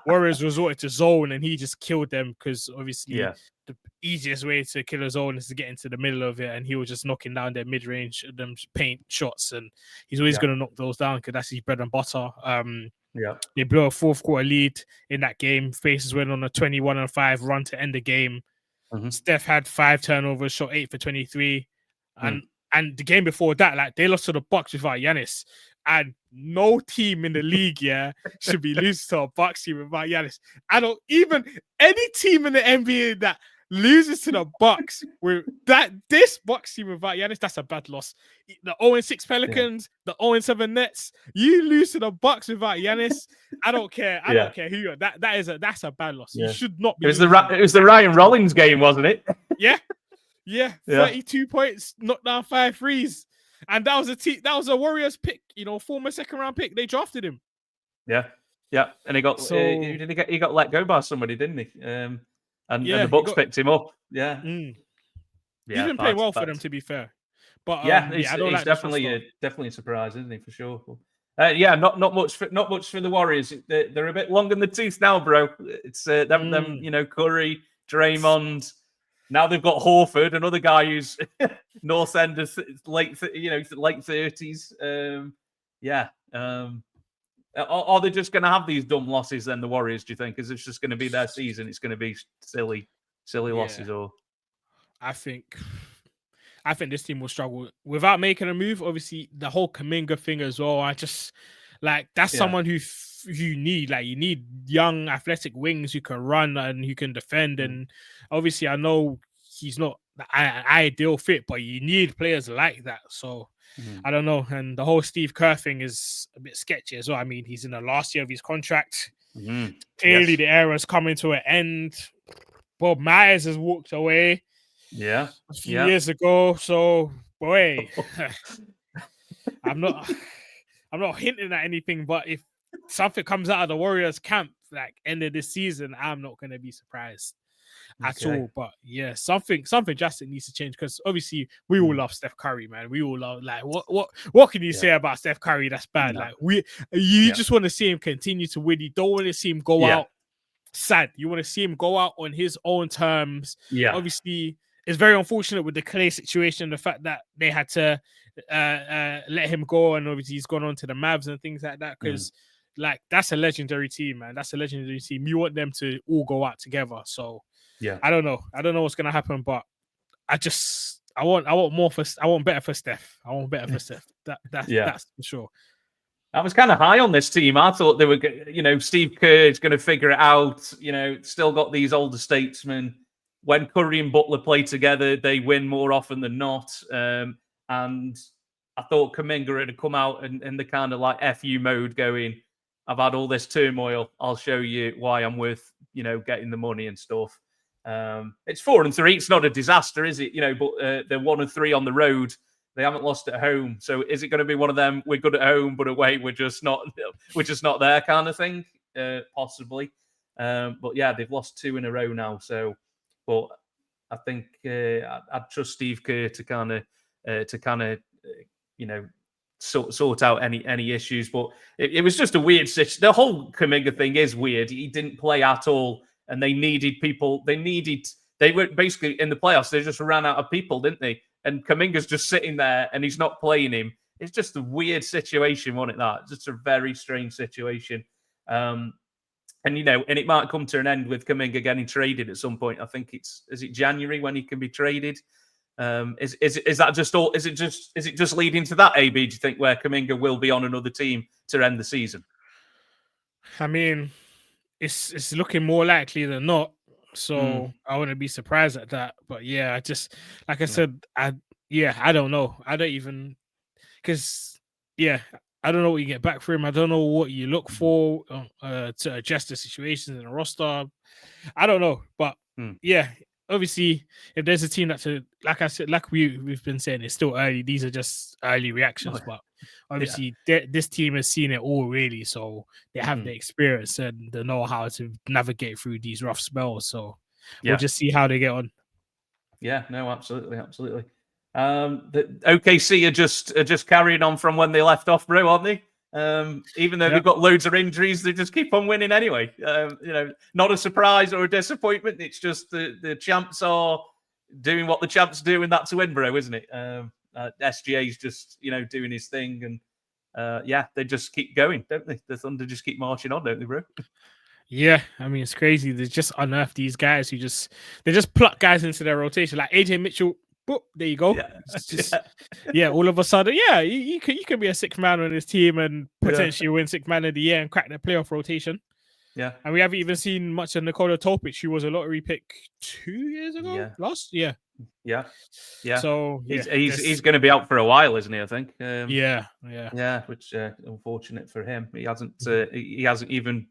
Warriors resorted to zone and he just killed them because obviously the easiest way to kill a zone is to get into the middle of it, and he was just knocking down their mid-range, them paint shots, and he's always going to knock those down because that's his bread and butter. They blew a fourth quarter lead in that game. Pacers went on a 21-5 run to end the game. Steph had 5 turnovers, shot 8 for 23, and the game before that, like, they lost to the Bucks without Giannis. And no team in the league, should be losing to a Bucks team without Giannis. I don't even any team in the NBA that loses to the Bucks with this Bucks team without Giannis, that's a bad loss. The 0-6 Pelicans, the 0-7 Nets, you lose to the Bucks without Giannis. I don't care. I don't care who you are. That's a bad loss. You should not be. It was the Ryan Rollins game, wasn't it? Yeah. 32 points, knocked down 5 threes. And that was a Warriors pick, former second round pick. They drafted him. Yeah. And he got he got let go by somebody, didn't he? And the Bucks picked him up. Yeah. He's been playing well for them, to be fair. But he's like definitely a surprise, isn't he? For sure. Not much for the Warriors. They're a bit long in the tooth now, bro. It's them, Curry, Draymond. Now they've got Horford, another guy who's North End of late 30s. Are they just going to have these dumb losses then, the Warriors, do you think? Is it's just going to be their season? It's going to be silly losses? Or I think this team will struggle without making a move. Obviously, the whole Kuminga thing as well. I just that's someone who you need. Like, you need young, athletic wings who can run and who can defend. And obviously, I know he's not the ideal fit, but you need players like that. So I don't know. And the whole Steve Kerr thing is a bit sketchy as well. I mean, he's in the last year of his contract. Clearly, the era's coming to an end. Bob Myers has walked away. A few years ago. So, boy, I'm not hinting at anything, but if something comes out of the Warriors camp like end of this season, I'm not going to be surprised at all. But something drastic needs to change, because obviously we all love Steph Curry, man. We all love, like, what can you say about Steph Curry that's bad? No. Like, you just want to see him continue to win. You don't want to see him go out sad. You want to see him go out on his own terms. Obviously, it's very unfortunate with the Clay situation, the fact that they had to let him go, and obviously he's gone on to the Mavs and things like that, because like, that's a legendary team, man. That's a legendary team. You want them to all go out together. So I don't know what's gonna happen, but I want better for Steph. I want better for Steph. That's for sure. I was kind of high on this team. I thought they were, Steve Kerr is going to figure it out. Still got these older statesmen. When Curry and Butler play together, they win more often than not. And I thought Kuminga had come out in the kind of like FU mode, going, I've had all this turmoil. I'll show you why I'm worth, getting the money and stuff. It's 4-3. It's not a disaster, is it? But they're 1-3 on the road. They haven't lost at home. So is it going to be one of them, we're good at home, but away we're just not there kind of thing? Possibly. But yeah, they've lost 2 in a row now. So, but I think I'd trust Steve Kerr to kind of sort out any issues. But it was just a weird situation. The whole Kuminga thing is weird. He didn't play at all, and they needed people. They they were basically in the playoffs. They just ran out of people, didn't they? And Kuminga's just sitting there, and he's not playing him. It's just a weird situation, wasn't it? That it's just a very strange situation. And and it might come to an end with Kuminga getting traded at some point. I think is it January when he can be traded? Is that just all? Is it just leading to that? AB, do you think where Kuminga will be on another team to end the season? I mean, it's looking more likely than not. So I wouldn't be surprised at that. But yeah, I just like I said, I don't know. I don't even because I don't know what you get back for him. I don't know what you look for to adjust the situations in the roster. I don't know, but obviously, if there's a team that's like I said, like we've been saying, it's still early. These are just early reactions, but obviously, this team has seen it all really, so they have the experience and the know-how to navigate through these rough spells. So we'll just see how they get on. Yeah, no, absolutely. The OKC are just carrying on from when they left off, bro, aren't they? Even though they've got loads of injuries, they just keep on winning anyway. Not a surprise or a disappointment. It's just the champs are doing what the champs do, and that's to win, bro, isn't it? SGA's just doing his thing, and they just keep going, don't they? The Thunder just keep marching on, don't they, bro? Yeah, I mean it's crazy. They just unearth these guys who just pluck guys into their rotation, like AJ Mitchell. Boop, there you go. All of a sudden, you can be a sixth man on this team and potentially win sixth man of the year and crack the playoff rotation. Yeah, and we haven't even seen much of Nikola Topic, who was a lottery pick 2 years ago. Yeah. So he's going to be out for a while, isn't he? I think. Which unfortunate for him. He hasn't even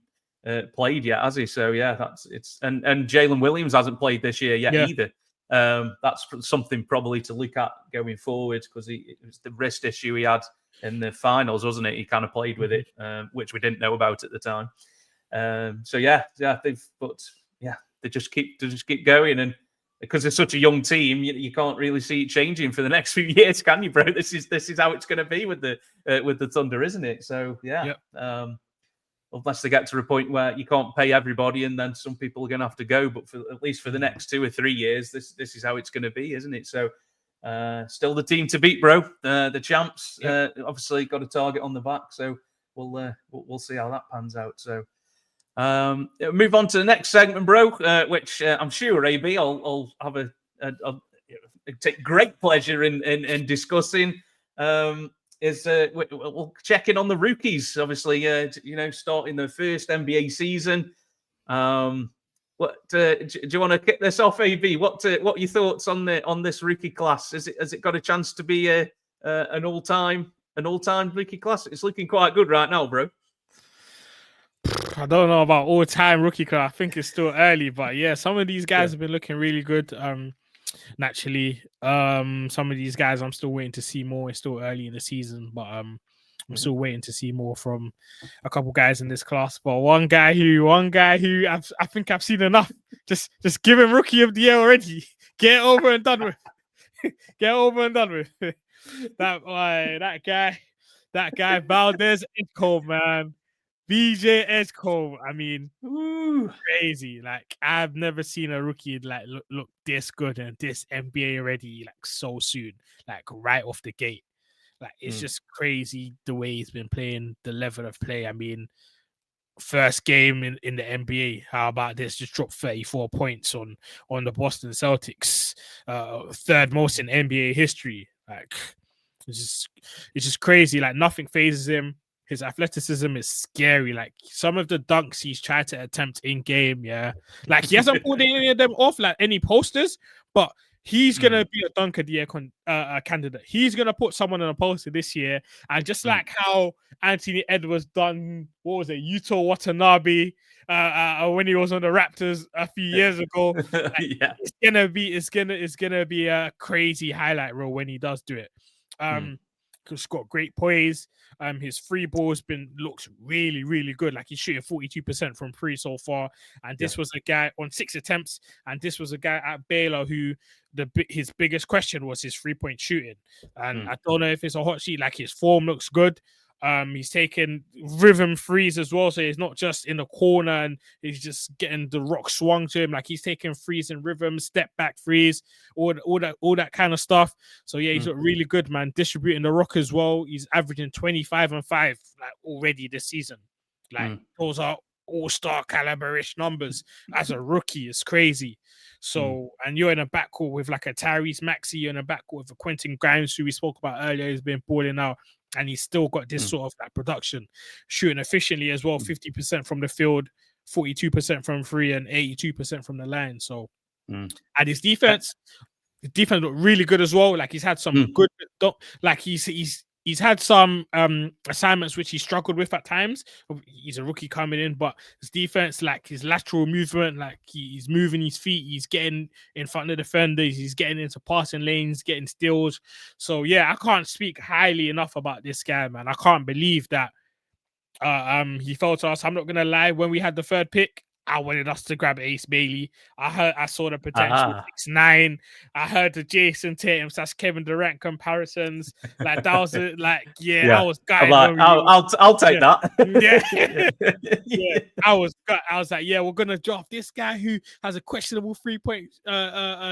played yet, has he? So and Jalen Williams hasn't played this year yet either. That's something probably to look at going forward because it was the wrist issue he had in the finals, wasn't it? He kind of played with it, which we didn't know about at the time. They just keep going, and because they're such a young team, you can't really see it changing for the next few years, can you, bro? This is how it's going to be with the Thunder, isn't it? So unless they get to a point where you can't pay everybody, and then some people are going to have to go. But at least for the next 2 or 3 years, this is how it's going to be, isn't it? So, still the team to beat, bro. The champs, obviously got a target on the back. So we'll see how that pans out. So, move on to the next segment, bro. Which I'm sure AB, I'll have I'll take great pleasure in discussing. We'll check in on the rookies, obviously, starting their first NBA season. Do you want to kick this off, AB? What are your thoughts on this rookie class? Has it got a chance to be an all-time rookie class? It's looking quite good right now, bro. I don't know about all-time rookie class. I think it's still early, but some of these guys have been looking really good. Naturally, some of these guys I'm still waiting to see more. It's still early in the season, but I'm still waiting to see more from a couple guys in this class. But one guy who I think I've seen enough. Just give him rookie of the year already. Get over and done with. That guy Valdez Edgecombe, man. BJ Edgecombe, I mean, crazy. Like, I've never seen a rookie like look this good and this NBA ready like so soon, like right off the gate. Like, it's just crazy the way he's been playing, the level of play. I mean, first game in the NBA, how about this? Just dropped 34 points on the Boston Celtics, third most in NBA history. Like, it's just crazy. Like, nothing phases him. His athleticism is scary. Like, some of the dunks he's tried to attempt in game, like he hasn't pulled any of them off, like any posters, but he's gonna be a dunk of the year candidate. He's gonna put someone on a poster this year, and just like how Anthony Edwards done, what was it, Yuto Watanabe, when he was on the Raptors a few years ago. Like, it's gonna be a crazy highlight reel when he does do it. He's got great poise. His free ball's looks really, really good. Like, he's shooting 42% from free so far. And this was a guy on 6 attempts. And this was a guy at Baylor who his biggest question was his 3-point shooting. And I don't know if it's a hot sheet. Like, his form looks good. He's taking rhythm threes as well, so he's not just in the corner and he's just getting the rock swung to him. Like he's taking threes and rhythm, step back threes, all that kind of stuff. So yeah, he's really good, man. Distributing the rock as well. He's averaging 25 and 5 like already this season. Like those are all-star caliber-ish numbers as a rookie. It's crazy. So and you're in a backcourt with like a Tyrese Maxey, you're in a backcourt with a Quentin Grimes, who we spoke about earlier, who's been balling out. And he's still got this sort of like production, shooting efficiently as well, 50% from the field, 42% from three, and 82% from the line. So, and his defense looked really good as well. Like he's had some good, like he's had some assignments which he struggled with at times. He's a rookie coming in, but his defense, like his lateral movement, like he's moving his feet, he's getting in front of the defenders, he's getting into passing lanes, getting steals. So yeah, I can't speak highly enough about this guy, man. I can't believe that he fell to us. I'm not gonna lie, when we had the third pick, I wanted us to grab Ace Bailey. I saw the potential 6'9". I heard the Jason Tatum / Kevin Durant comparisons. Like that was I was gutted. Like, I'll take that. Yeah. I was like, yeah, we're gonna draft this guy who has a questionable 3-point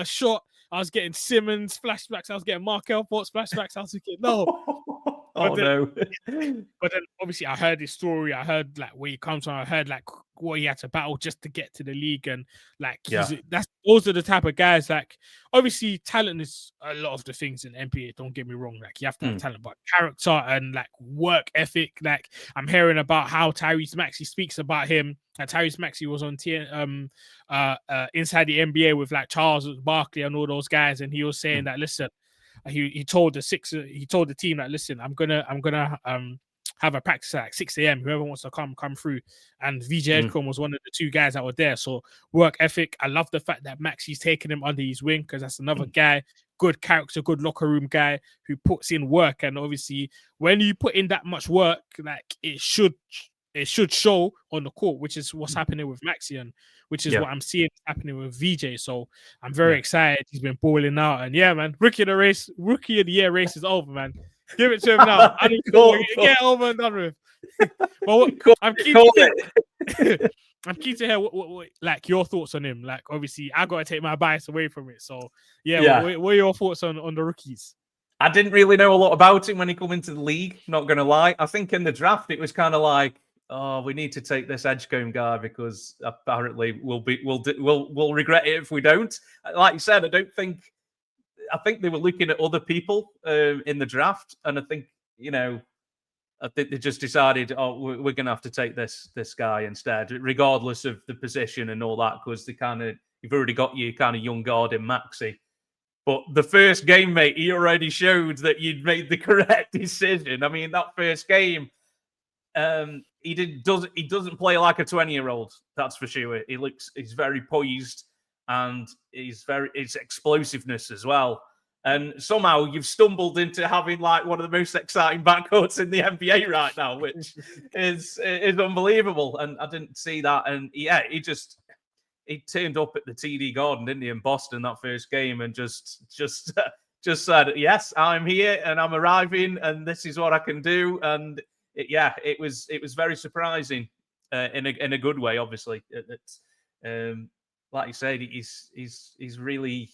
shot. I was getting Simmons flashbacks. I was getting Markel Fultz flashbacks. I was thinking, no. But then obviously I heard his story. I heard like where he comes from. I heard like what he had to battle just to get to the league, and like those are the type of guys. Like obviously talent is a lot of the things in NBA. Don't get me wrong. Like you have to have talent, but character and like work ethic. Like I'm hearing about how Tyrese Maxey speaks about him. And Tyrese Maxey was on Inside the NBA with like Charles Barkley and all those guys, and he was saying that listen. He told the team that listen, I'm gonna have a practice at like 6 a.m. Whoever wants to come through. And VJ Edcombe was one of the 2 guys that were there. So work ethic. I love the fact that Maxey's taking him under his wing, because that's another guy, good character, good locker room guy who puts in work. And obviously, when you put in that much work, like it should show on the court, which is what's happening with Maxey, and which is what I'm seeing happening with VJ. So I'm very excited. He's been boiling out, and yeah, man, rookie of the year race is over, man. Give it to him now. I need to get over and done with. But I'm keen to hear what like your thoughts on him. Like obviously, I gotta take my bias away from it. So yeah. What are your thoughts on the rookies? I didn't really know a lot about him when he came into the league. Not gonna lie, I think in the draft it was kind of like, oh, we need to take this Edgecombe guy because apparently we'll regret it if we don't. Like you said, I think they were looking at other people in the draft, and I think they just decided, oh, we're going to have to take this guy instead, regardless of the position and all that, because you've already got your kind of young guard in Maxey. But the first game, mate, he already showed that you'd made the correct decision. I mean, that first game. He doesn't play like a 20-year-old, that's for sure. He's very poised, and it's explosiveness as well. And somehow you've stumbled into having like one of the most exciting backcourts in the NBA right now, which is unbelievable. And I didn't see that. And yeah, he turned up at the TD Garden, didn't he, in Boston that first game, and just said, yes, I'm here and I'm arriving, and this is what I can do. And it was very surprising in a good way. Obviously, like you said, he's really,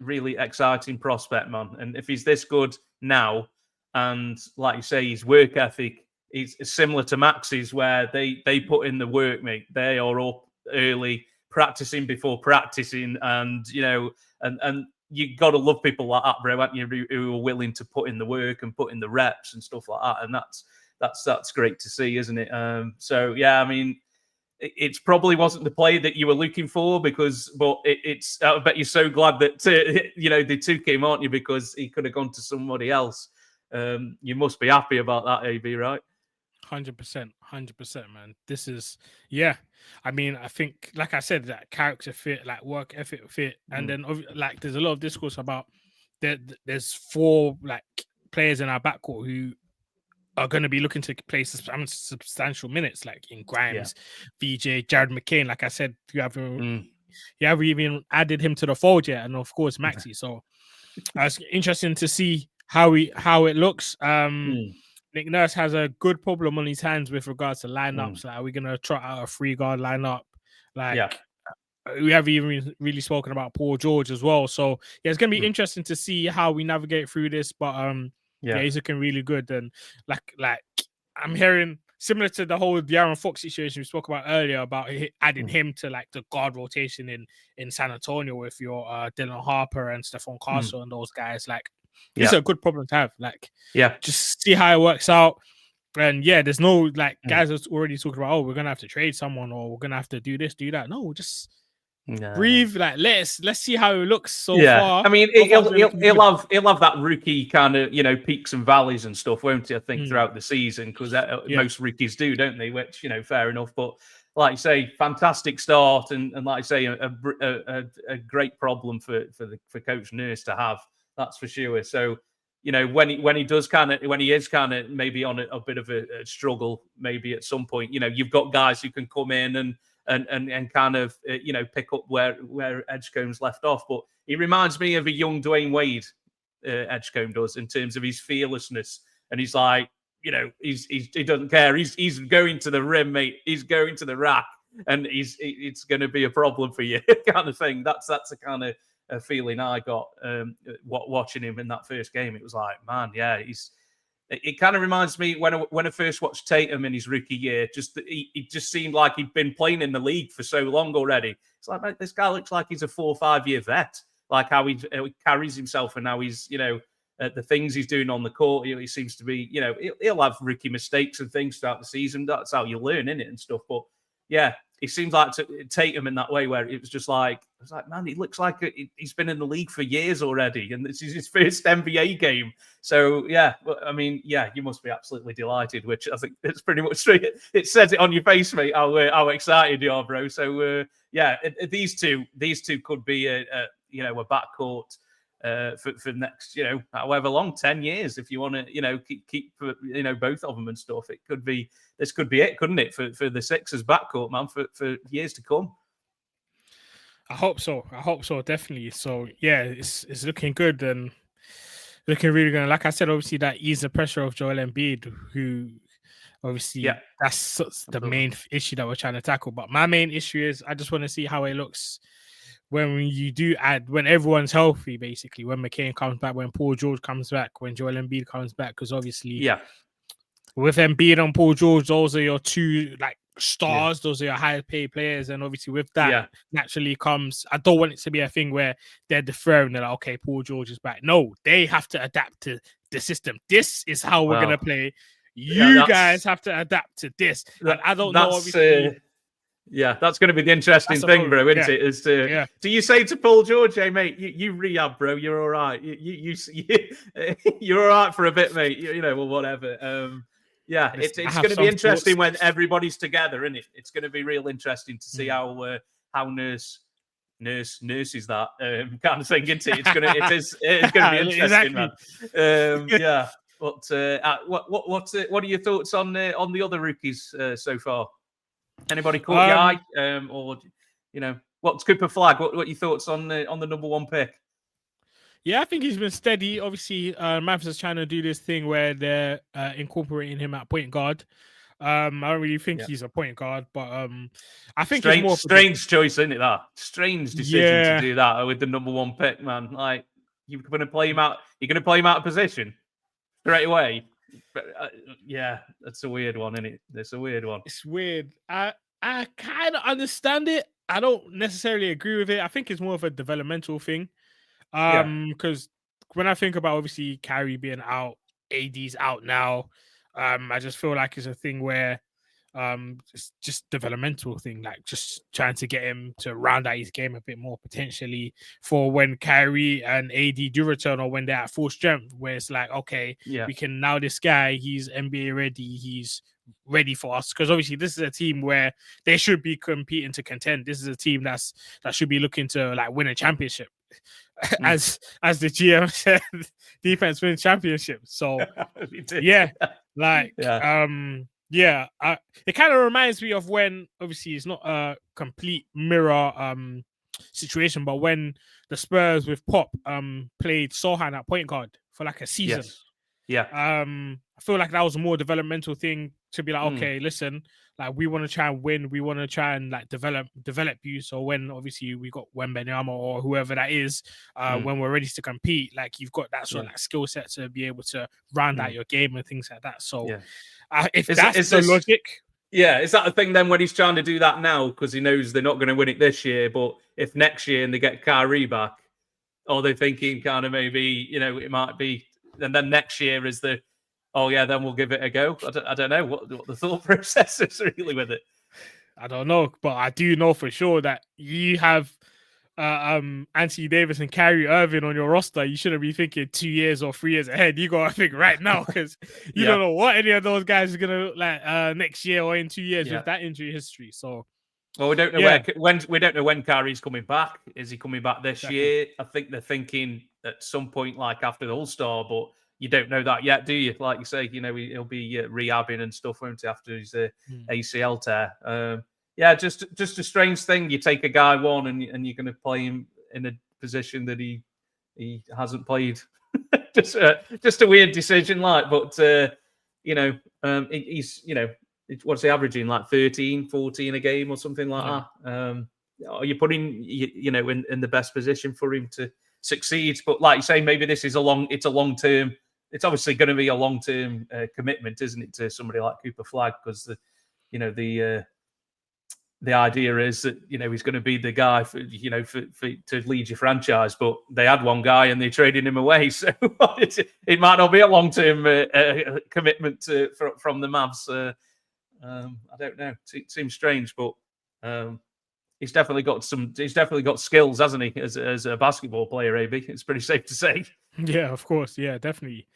really exciting prospect, man. And if he's this good now, and like you say, his work ethic is similar to Max's, where they put in the work, mate. They are up early, practicing before practicing, and and you got to love people like that, bro, aren't you? Who are willing to put in the work and put in the reps and stuff like that, and that's great to see, isn't it? So yeah, I mean, it probably wasn't the play that you were looking for, but it's. I bet you're so glad that they took him, aren't you? Because he could have gone to somebody else. You must be happy about that, AB, right? 100%, man. This is I mean, I think, like I said, that character fit, like work ethic fit, and then like there's a lot of discourse about there's 4 like players in our backcourt who are going to be looking to play substantial minutes, like in Grimes, VJ, Jared McCain. Like I said, you haven't even added him to the fold yet, and of course Maxey. So it's interesting to see how it looks. Nick Nurse has a good problem on his hands with regards to lineups. Like, are we gonna trot out a 3-guard lineup? Like, we haven't even really spoken about Paul George as well. So yeah, it's gonna be interesting to see how we navigate through this. But yeah, he's looking really good. And like I'm hearing similar to the whole De'Aaron Fox situation we spoke about earlier about adding him to like the guard rotation in San Antonio with your Dylan Harper and Stephon Castle and those guys. Like, it's a good problem to have. Like, just see how it works out. And yeah, there's no like guys that's already talking about, oh, we're gonna have to trade someone or we're gonna have to do this, do that. No, just breathe. Like, let's see how it looks so far. I mean, he'll have that rookie kind of, you know, peaks and valleys and stuff, won't he? I think throughout the season, because most rookies do, don't they? Which, you know, fair enough. But like you say, fantastic start, and like I say, a great problem for Coach Nurse to have. That's for sure. So, you know, when he is kind of maybe on a bit of a struggle, maybe at some point, you know, you've got guys who can come in and kind of you know, pick up where Edgecombe's left off. But he reminds me of a young Dwayne Wade, Edgecombe does, in terms of his fearlessness, and he's like, you know, he doesn't care. He's going to the rim, mate. He's going to the rack, and it's going to be a problem for you, kind of thing. That's the kind of a feeling I got watching him in that first game. It was like, man, yeah, it kind of reminds me when I first watched Tatum in his rookie year. He just seemed like he'd been playing in the league for so long already. It's like, mate, this guy looks like he's a 4 or 5 year vet. Like how he carries himself and how he's, you know, the things he's doing on the court. He seems to be, you know, he'll have rookie mistakes and things throughout the season. That's how you learn, innit, and stuff. But yeah, he seems like Tatum in that way, where it was just like, I was like, man, he looks like he's been in the league for years already, and this is his first NBA game. So yeah, I mean, yeah, you must be absolutely delighted. Which I think it's pretty much straight. It says it on your face, mate. How excited you are, bro. So yeah, these two could be a backcourt for next, you know, however long, 10 years, if you want to, you know, keep you know, both of them and stuff. This could be it, couldn't it, for the Sixers backcourt, man, for years to come. I hope so, definitely. So yeah, it's looking good and looking really good. Like I said, obviously that ease the pressure of Joel Embiid, who obviously that's the main issue that we're trying to tackle. But my main issue is I just want to see how it looks when you do add, when everyone's healthy, basically, when McCain comes back, when Paul George comes back, when Joel Embiid comes back, because obviously, with Embiid and Paul George, those are your two like stars, those are your highest paid players, and obviously with that naturally comes, I don't want it to be a thing where they're deferring, they're like, okay, Paul George is back. No, they have to adapt to the system. This is how we're gonna play. You guys have to adapt to this. And I don't know, obviously. Yeah, that's going to be the interesting thing, bro, isn't it? Is do you say to Paul George, hey, mate, you rehab, bro, you're all right. You're all right for a bit, mate, you know, or whatever. Yeah, it's going to be interesting when everybody's together, isn't it? It's going to be real interesting to see how Nurse nurses that kind of thing, isn't it? It's going to be interesting, man. Yeah. But what are your thoughts on the other rookies so far? Anybody caught your eye, or you know, what's Cooper Flag? What are your thoughts on the number one pick? Yeah, I think he's been steady. Obviously, Memphis is trying to do this thing where they're incorporating him at point guard. I don't really think he's a point guard, but I think it's more strange choice, isn't it? That strange decision to do that with the number one pick, man. Like, you're going to play him out. You're going to play him out of position straight away. But, yeah, that's a weird one, isn't it? It's a weird one. It's weird. I kind of understand it. I don't necessarily agree with it. I think it's more of a developmental thing. Because when I think about obviously Kyrie being out, AD's out now. I just feel like it's a thing where it's just developmental thing, like just trying to get him to round out his game a bit more potentially for when Kyrie and AD do return, or when they're at full strength, where it's like, okay, we can now, this guy, he's NBA ready, he's ready for us, because obviously this is a team where they should be competing to contend. This is a team that should be looking to like win a championship. As the GM said, defense wins championship. So it kind of reminds me of when, obviously it's not a complete mirror situation, but when the Spurs with Pop played Sohan at point guard for like a season. Yeah. I feel like that was a more developmental thing to be like, Mm. okay, listen, like we want to try and win, we want to try and like develop you. So when obviously we got Wembenyama or whoever that is, when we're ready to compete, like you've got that sort of like skill set to be able to round out your game and things like that. So if that's the logic. Yeah, is that the thing then when he's trying to do that now because he knows they're not going to win it this year, but if next year and they get Kyrie back, or they're thinking kind of maybe, it might be, and then next year is the, oh yeah, then we'll give it a go. I don't know what the thought process is really with it. I don't know, but I do know for sure that you have Anthony Davis and Kyrie Irving on your roster. You shouldn't be thinking 2 years or 3 years ahead. You gotta think right now because you don't know what any of those guys are gonna look like next year or in 2 years with that injury history. So, well, we don't know we don't know when Kyrie's coming back. Is he coming back this year? I think they're thinking at some point, like after the All-Star, but you don't know that yet, do you? Like you say, he'll be rehabbing and stuff, won't he, after his ACL tear? Yeah, just a strange thing. You take a guy on and you're going to play him in a position that he hasn't played. just a weird decision, like. But he's what's he averaging, like 13, 14 a game or something like that. Are you putting in the best position for him to succeed? But like you say, maybe this is a long term. It's obviously going to be a long term commitment, isn't it, to somebody like Cooper Flagg? Because the idea is that he's going to be the guy for to lead your franchise, but they had one guy and they're trading him away, so it might not be a long-term commitment from the Mavs. I don't know. It seems strange, but he's definitely got skills, hasn't he? As a basketball player, AB, it's pretty safe to say. Yeah, of course. Yeah, definitely.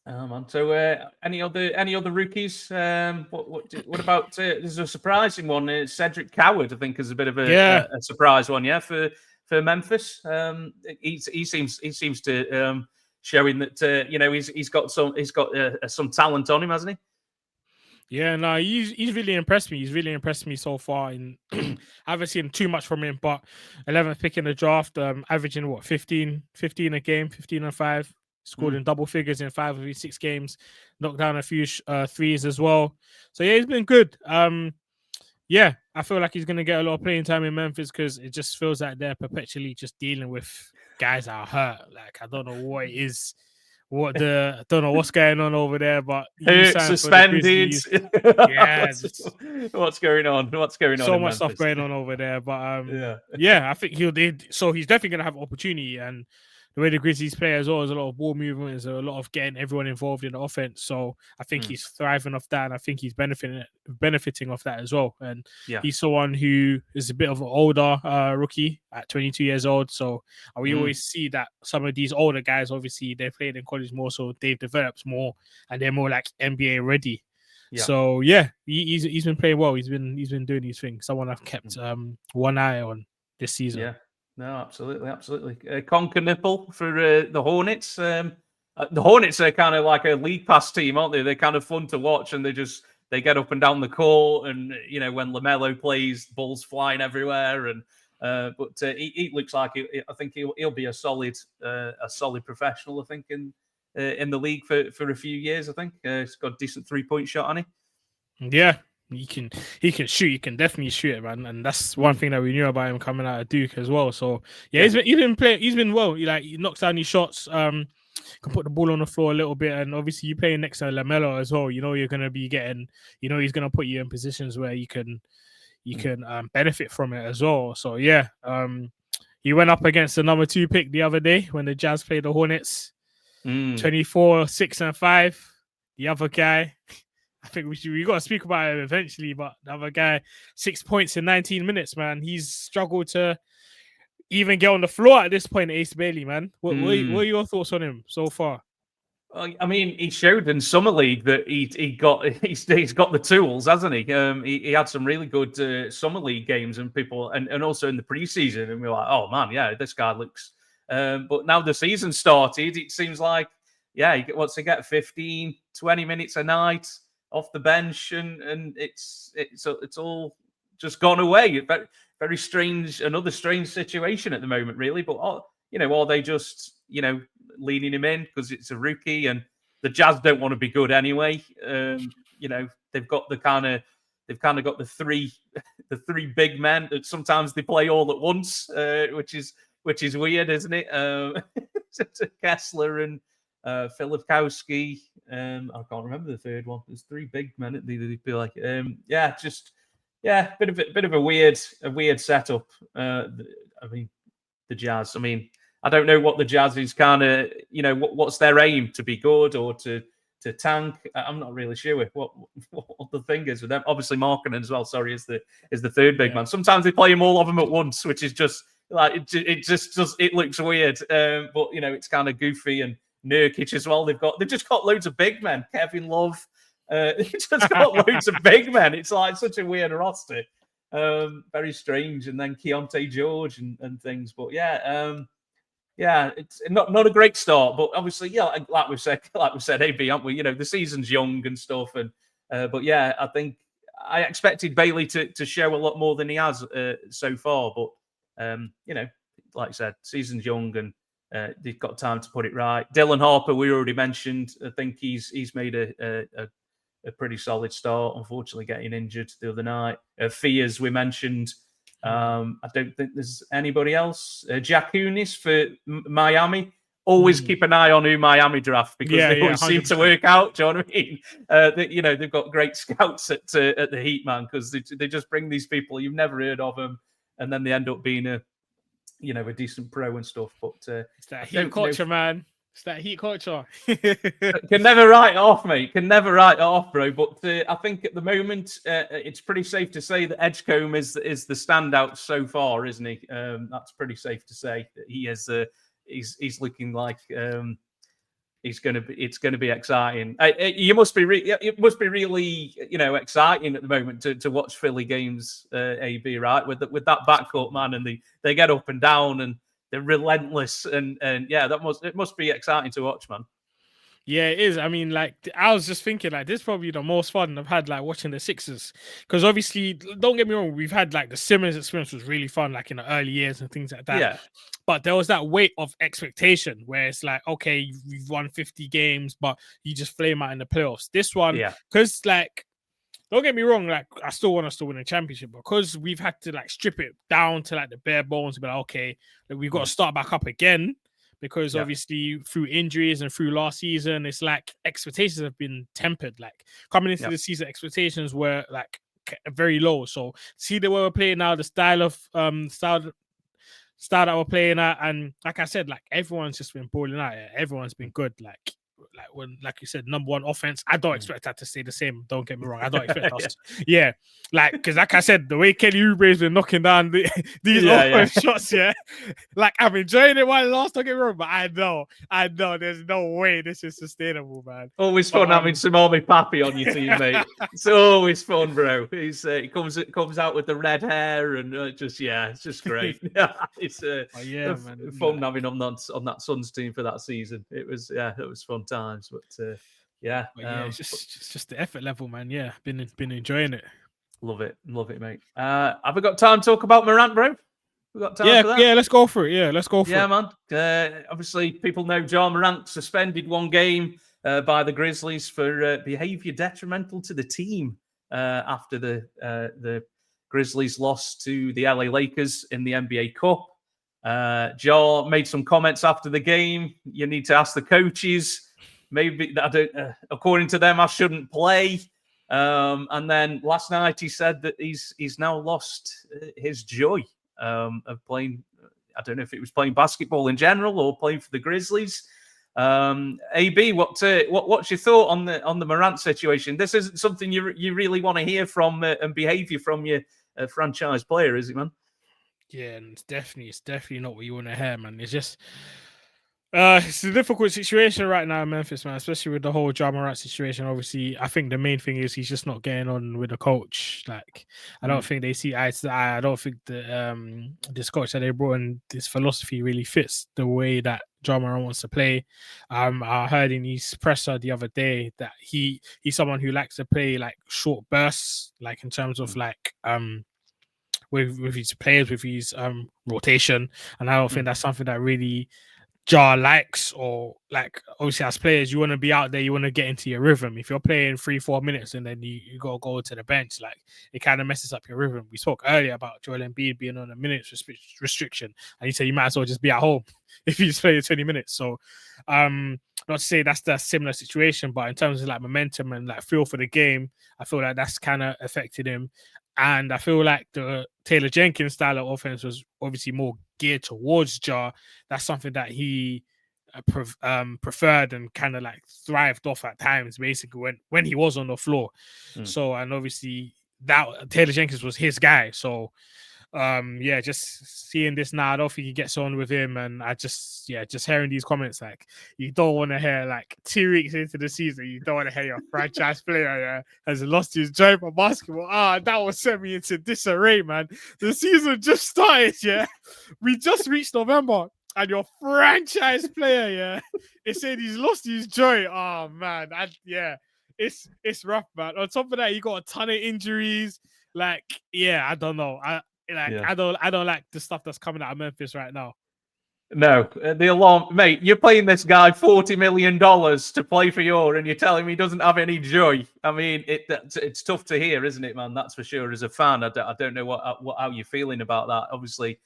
Man. So, any other rookies? What about? There's a surprising one. Cedric Coward, I think, is a bit of a surprise one. Yeah, for Memphis. He seems to showing that he's got some talent on him, hasn't he? Yeah, no, he's really impressed me. He's really impressed me so far. And I haven't seen too much from him, but 11th pick in the draft, averaging what 15 a game, 15 and 5. Scored in double figures in 5 of his 6 games. Knocked down a few threes as well. So yeah, he's been good. Yeah, I feel like he's going to get a lot of playing time in Memphis because it just feels like they're perpetually just dealing with guys that are hurt. Like, I don't know what it is. I don't know what's going on over there, but suspended. Yeah, what's going on? So much stuff going on over there, but yeah, I think he's definitely going to have opportunity. And the way the Grizzlies play as well, there's a lot of ball movement, there's a lot of getting everyone involved in the offense. So I think he's thriving off that, and I think he's benefiting off that as well. And he's someone who is a bit of an older rookie at 22 years old. So we always see that some of these older guys, obviously, they've played in college more, so they've developed more, and they're more like NBA ready. Yeah. So yeah, he's been playing well. He's been doing these things. Someone I've kept one eye on this season. Yeah. No, absolutely. Conker Nipple for the Hornets. The Hornets are kind of like a league pass team, aren't they? They're kind of fun to watch, and they get up and down the court. And when LaMelo plays, balls flying everywhere. And but he looks like I think he'll be a solid professional. I think in the league for a few years. I think he's got a decent 3-point shot on him. Yeah. He can shoot. He can definitely shoot it, man. And that's one thing that we knew about him coming out of Duke as well. So yeah, he's been playing. He's been well. He knocks down his shots. Can put the ball on the floor a little bit. And obviously, you playing next to LaMelo as well. You're going to be getting. He's going to put you in positions where you can benefit from it as well. So yeah, he went up against the number 2 pick the other day when the Jazz played the Hornets. 24, 6 and 5. The other guy. I think we got to speak about it eventually, but the other guy, 6 points in 19 minutes, man. He's struggled to even get on the floor at this point, Ace Bailey, man. What are your thoughts on him so far? I mean, he showed in Summer League that he's got the tools, hasn't he? He had some really good Summer League games, and and also in the preseason, and we're like, oh man, yeah, this guy looks. But now the season started, it seems like, yeah, he wants to get 15, 20 minutes a night off the bench, and it's all just gone away. Very, very strange, another strange situation at the moment, really. But are they just, leaning him in because it's a rookie and the Jazz don't want to be good anyway? They've got they've kind of got the three big men that sometimes they play all at once, which is weird, isn't it? Kessler and Filipkowski. I can't remember the third one. There's three big men. They feel like, bit of a weird setup. The Jazz. I don't know what the Jazz is kind of, what's their aim, to be good or to tank. I'm not really sure what the thing is with them. Obviously, Markkanen as well. Sorry, is the third big man. Sometimes they play all of them at once, which is just like it looks weird. But it's kind of goofy. And Nurkic as well. They've just got loads of big men. Kevin Love. They've just got loads of big men. It's like such a weird roster. Very strange. And then Keontae George and things. But it's not a great start, but obviously, like we said, AB, aren't we? The season's young and stuff, and but I think I expected Bailey to show a lot more than he has so far. But like I said, season's young and they've got time to put it right. Dylan Harper, we already mentioned. I think he's made a pretty solid start. Unfortunately, getting injured the other night. Fears we mentioned. I don't think there's anybody else. Jack Unis for Miami. Always keep an eye on who Miami draft because they always 100%. Seem to work out. Do you know what I mean? They've got great scouts at the Heat, man, because they just bring these people you've never heard of them, and then they end up being a decent pro and stuff. But it's that Heat culture, man. It's that Heat culture. Can never write it off, mate. Can never write it off, bro. But I think at the moment, it's pretty safe to say that Edgecombe is the standout so far, isn't he? That's pretty safe to say that he is. He's looking like it's going to be exciting. It must be really exciting at the moment to watch Philly games. AB, right, with that backcourt, man, and they get up and down and they're relentless, and it must be exciting to watch, man. Yeah, it is. I was just thinking, this is probably the most fun I've had, watching the Sixers. Because obviously, don't get me wrong, we've had the Simmons experience was really fun, in the early years and things like that. Yeah. But there was that weight of expectation where it's okay, you've won 50 games, but you just flame out in the playoffs. This one, because don't get me wrong, I still want us to win a championship, because we've had to strip it down to the bare bones, but okay, we've got to start back up again. Because obviously through injuries and through last season, it's expectations have been tempered. Coming into the season, expectations were very low. So see the way we're playing now, the style that we're playing at, and like I said, everyone's just been balling out. Everyone's been good. When you said, number one offense, I don't expect that to stay the same. Don't get me wrong. I don't expect us. Because like I said, the way Kelly Oubre's been knocking down these offense shots, I'm enjoying it while it lasts. Don't get me wrong, but I know, there's no way this is sustainable, man. Always fun having some Army Pappy on your team, mate. It's always fun, bro. He comes out with the red hair and it's just great. It's fun having on that Suns team for that season. It was fun times, but it's just the effort level, man. Been enjoying it. Love it, mate. Have we got time to talk about Morant, bro? We got time for that? Let's go for it. Let's go for it. Man. Obviously, people know Ja Morant suspended one game by the Grizzlies for behavior detrimental to the team after the Grizzlies lost to the LA Lakers in the NBA Cup. Ja made some comments after the game. You need to ask the coaches. Maybe according to them, I shouldn't play. And then last night he said that he's now lost his joy of playing. I don't know if it was playing basketball in general or playing for the Grizzlies. AB, what's your thought on the Morant situation? This isn't something you really want to hear from and behavior from your franchise player, is it, man? Yeah, and it's definitely not what you want to hear, man. It's just it's a difficult situation right now in Memphis, man, especially with the whole Ja Morant situation. Obviously, I think the main thing is he's just not getting on with the coach. I don't think they see eye to eye. I don't think this coach that they brought in, this philosophy really fits the way that Ja Morant wants to play. I heard in his presser the other day that he's someone who likes to play short bursts, in terms of with his players, with his rotation, and I don't think that's something that really Ja likes, or like obviously as players you want to be out there, you want to get into your rhythm. If you're playing 3-4 minutes and then you gotta go to the bench, like it kind of messes up your rhythm. We spoke earlier about Joel Embiid being on a minutes restriction, and you said you might as well just be at home if you just play 20 minutes. So not to say that's the similar situation, but in terms of like momentum and like feel for the game, I feel like that's kind of affected him. And I feel like the Taylor Jenkins style of offense was obviously more geared towards Ja. That's something that he preferred and kind of like thrived off at times, basically when he was on the floor. So, and obviously that Taylor Jenkins was his guy. So, just seeing this now, I don't think he gets on with him, and I just hearing these comments, like you don't want to hear like 2 weeks into the season, you don't want to hear your franchise player has lost his joy for basketball. That will send me into disarray, man. The season just started, we just reached November, and your franchise player, it said he's lost his joy. Oh man, it's rough, man. On top of that, he got a ton of injuries. Like, I don't know. I don't like the stuff that's coming out of Memphis right now. No, the alarm, mate. You're paying this guy $40 million to play for you, and you're telling me he doesn't have any joy. I mean, it's tough to hear, isn't it, man? That's for sure. As a fan, I don't know how you're feeling about that. Obviously,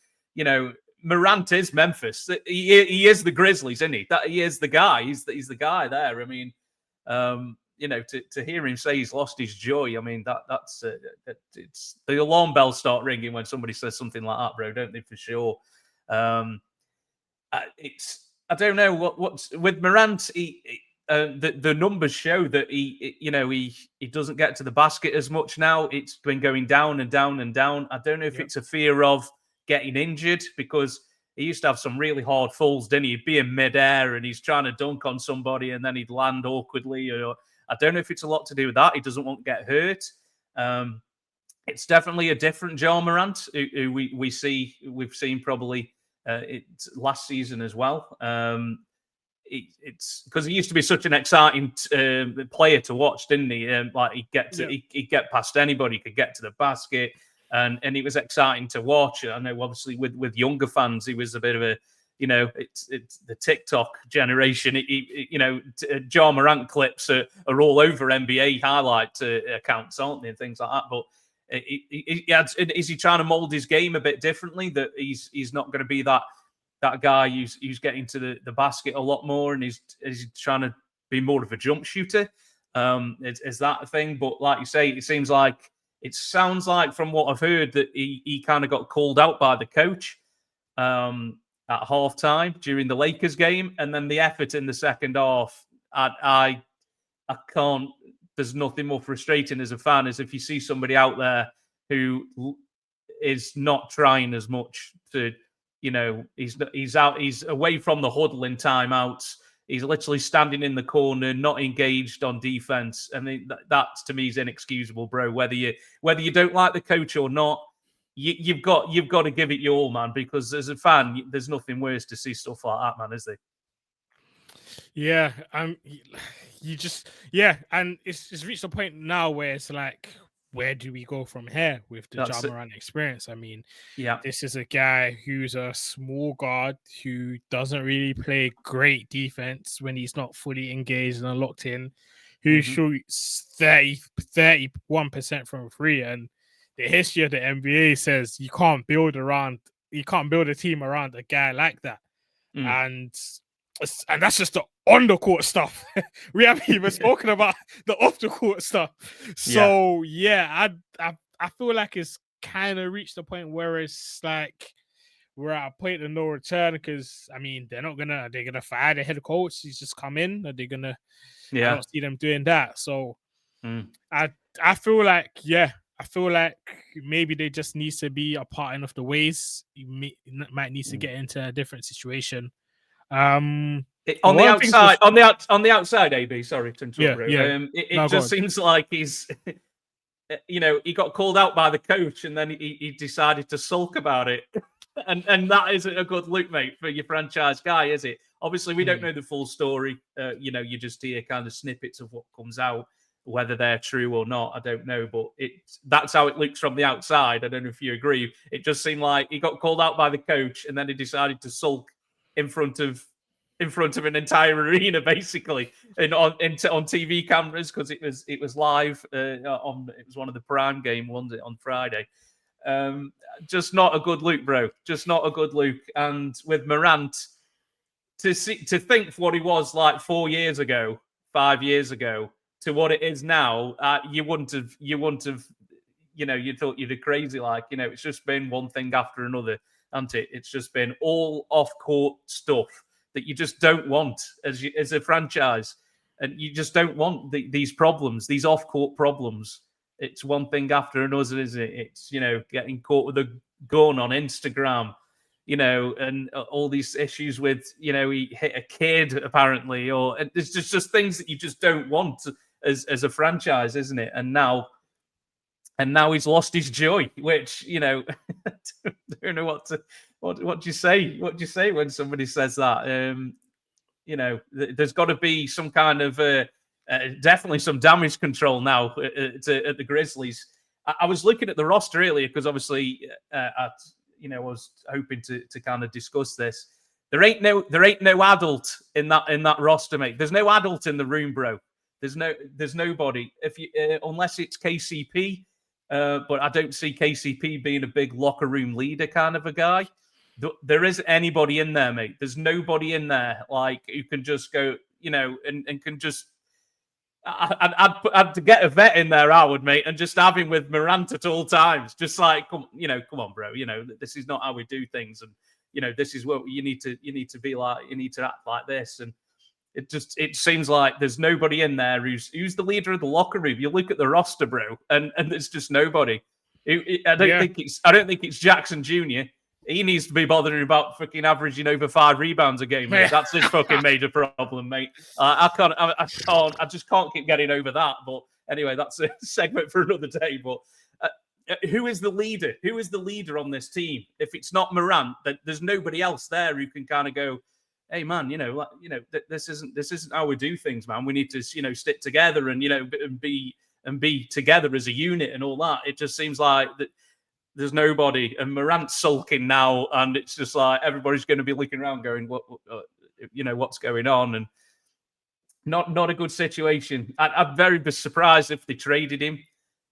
Morant is Memphis. He is the Grizzlies, isn't he? He is the guy. He's the guy there. I mean, to hear him say he's lost his joy, I mean, that's it's the alarm bells start ringing when somebody says something like that, bro, don't they? For sure. I don't know what's with Morant. The numbers show that he doesn't get to the basket as much now. It's been going down and down and down. I don't know if it's a fear of getting injured, because he used to have some really hard falls, didn't he? He'd be in midair and he's trying to dunk on somebody and then he'd land awkwardly. Or I don't know if it's a lot to do with that. He doesn't want to get hurt. It's definitely a different Ja Morant who we've seen probably last season as well. It's because he used to be such an exciting player to watch, didn't he? Like he'd get past anybody, he could get to the basket, and it was exciting to watch. I know, obviously, with younger fans, he was a bit of a, it's the TikTok generation. Ja Morant clips are all over NBA highlight accounts, aren't they, and things like that. But is he trying to mold his game a bit differently? That he's not going to be that guy who's getting to the basket a lot more, and he's trying to be more of a jump shooter. Is that a thing? But like you say, it sounds like from what I've heard that he kind of got called out by the coach at halftime during the Lakers game, and then the effort in the second half. I can't. There's nothing more frustrating as a fan as if you see somebody out there who is not trying as much to. He's away from the huddle in timeouts. He's literally standing in the corner, not engaged on defense. I mean, that to me is inexcusable, bro. Whether you don't like the coach or not, you've got to give it your all, man. Because as a fan, there's nothing worse to see stuff like that, man. Is there? Yeah, and it's reached a point now where it's like, where do we go from here with the Ja Morant experience? I mean, this is a guy who's a small guard who doesn't really play great defense when he's not fully engaged and locked in, who shoots 31% from free. And the history of the NBA says you can't build a team around a guy like that. And that's just the on the court stuff. We haven't even spoken about the off the court stuff. So I feel like it's kind of reached the point where it's like we're at a point of no return, because I mean they're gonna fire the head coach. He's just come in. Are they gonna? I don't see them doing that. So I feel like maybe they just need to be apart enough the ways. You might need to get into a different situation. On the outside, AB. Sorry to interrupt. It just seems like he's, he got called out by the coach, and then he decided to sulk about it, and that isn't a good look, mate, for your franchise guy, is it? Obviously, we don't know the full story. You just hear kind of snippets of what comes out. Whether they're true or not, I don't know. But that's how it looks from the outside. I don't know if you agree. It just seemed like he got called out by the coach, and then he decided to sulk in front of an entire arena, basically, and on TV cameras, because it was live it was one of the prime game ones on Friday. Just not a good look, bro. Just not a good look. And with Morant, to think what he was like 4 years ago, 5 years ago, to what it is now, you wouldn't have, you thought you'd be crazy. Like, it's just been one thing after another, hasn't it? It's just been all off-court stuff that you just don't want as a franchise. And you just don't want these problems, these off-court problems. It's one thing after another, isn't it? It's, getting caught with a gun on Instagram, and all these issues with, he hit a kid, apparently, or there's just things that you just don't want as a franchise, isn't it? And now he's lost his joy, which, I don't know what do you say? What do you say when somebody says that? There's got to be some kind of definitely some damage control now at the Grizzlies. I was looking at the roster earlier because obviously I was hoping to kind of discuss this. There ain't no adult in that roster, mate. There's no adult in the room, bro. There's nobody. If you unless it's KCP, but I don't see KCP being a big locker room leader kind of a guy. There isn't anybody in there, mate. There's nobody in there like who can just go, and can just. I'd to get a vet in there, I would, mate, and just have him with Morant at all times. Just like, come on, bro. This is not how we do things, and this is what you need to be like. You need to act like this, and it seems like there's nobody in there who's the leader of the locker room. You look at the roster, bro, and there's just nobody. I don't think it's Jackson Jr. He needs to be bothering about fucking averaging over 5 rebounds a game. Mate. That's his fucking major problem, mate. I just can't keep getting over that. But anyway, that's a segment for another day. But who is the leader? Who is the leader on this team? If it's not Morant, there's nobody else there who can kind of go, hey man, this isn't how we do things, man. We need to, stick together and be together as a unit and all that. It just seems like that. There's nobody, and Morant's sulking now, and it's just like everybody's going to be looking around, going, what's going on, and not a good situation. I'd very be surprised if they traded him.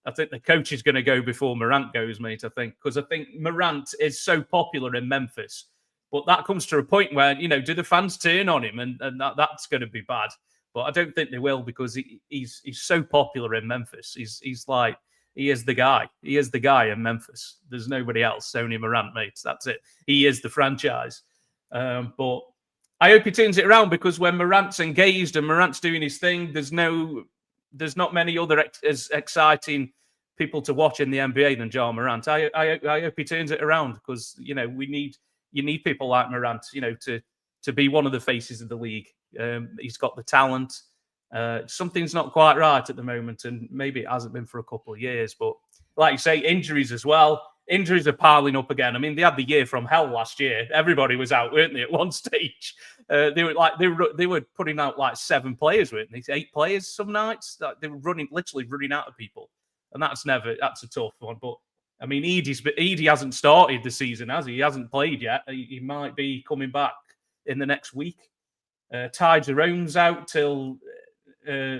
I think the coach is going to go before Morant goes, mate. I think because I think Morant is so popular in Memphis, but that comes to a point where do the fans turn on him, and that's going to be bad. But I don't think they will because he's so popular in Memphis. He's like. He is the guy. He is the guy in Memphis. There's nobody else. Only Morant, mate. That's it. He is the franchise. But I hope he turns it around because when Morant's engaged and Morant's doing his thing, there's not many other as exciting people to watch in the NBA than Ja Morant. I hope he turns it around because you need people like Morant, to be one of the faces of the league. He's got the talent. Something's not quite right at the moment, and maybe it hasn't been for a couple of years. But like you say, injuries as well. Injuries are piling up again. I mean, they had the year from hell last year. Everybody was out, weren't they? At one stage, they were putting out like 7 players, weren't they? 8 players some nights. They were literally running out of people, and that's a tough one. But I mean, Edie hasn't started the season, has he? He hasn't played yet. He might be coming back in the next week. Ty Jerome's out till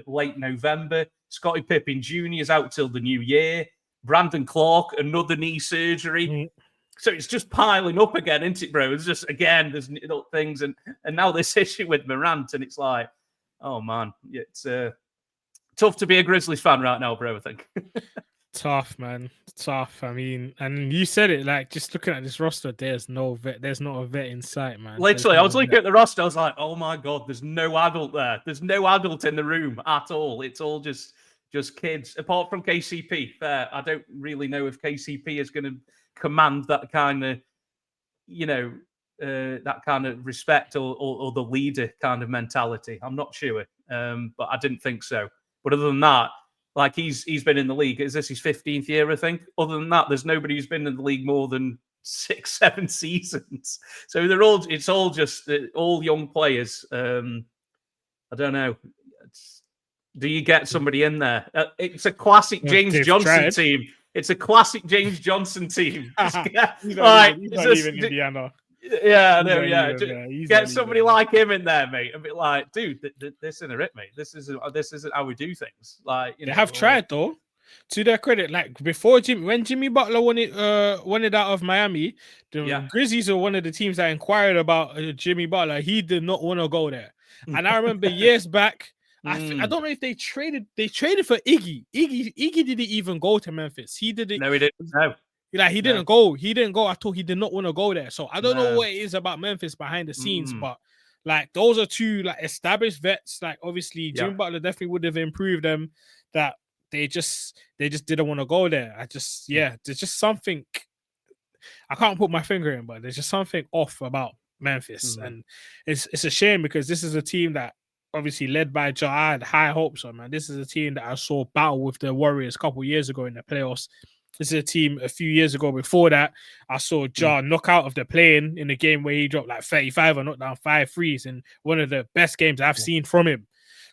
late November. Scottie Pippen Jr. is out till the new year. Brandon Clark, another knee surgery. So it's just piling up again, isn't it, bro? It's just, again, there's little things. And now this issue with Morant, and it's like, oh, man, it's tough to be a Grizzlies fan right now, bro, I think. Tough, man. Tough. I mean, and you said it, like, just looking at this roster, there's not a vet in sight, man. Literally, I was looking at the roster, I was like, oh my God, there's no adult there. There's no adult in the room at all. It's all just kids, apart from KCP. Fair. I don't really know if KCP is going to command that kind of, that kind of respect or the leader kind of mentality. I'm not sure, but I didn't think so. But other than that, like he's been in the league. Is this his 15th year, I think? Other than that, there's nobody who's been in the league more than 6-7 seasons. So it's all just all young players. I don't know. Do you get somebody in there? It's a classic James Johnson team. It's a classic James Johnson team. He's not leaving Indiana. Yeah, I know. Yeah, get somebody like him in there, mate, and be like, dude, this isn't it, mate. This isn't how we do things. Like, they have tried though. To their credit, like before when Jimmy Butler wanted out of Miami, the Grizzlies are one of the teams that inquired about Jimmy Butler. He did not want to go there, and I remember years back. I don't know if they traded for Iggy. Iggy didn't even go to Memphis. He didn't. No, he didn't. No. Like he didn't go. He didn't go. I thought he did not want to go there. So I don't know what it is about Memphis behind the scenes, but like those are two like established vets. Like obviously Jimmy Butler definitely would have improved them. That they just didn't want to go there. There's just something. I can't put my finger in, but there's just something off about Memphis, and it's a shame because this is a team that obviously led by Ja. I had high hopes on, man. This is a team that I saw battle with the Warriors a couple of years ago in the playoffs. This is a team a few years ago before that. I saw Ja knock out of the play-in in a game where he dropped like 35 and knocked down 5 threes in one of the best games I've seen from him.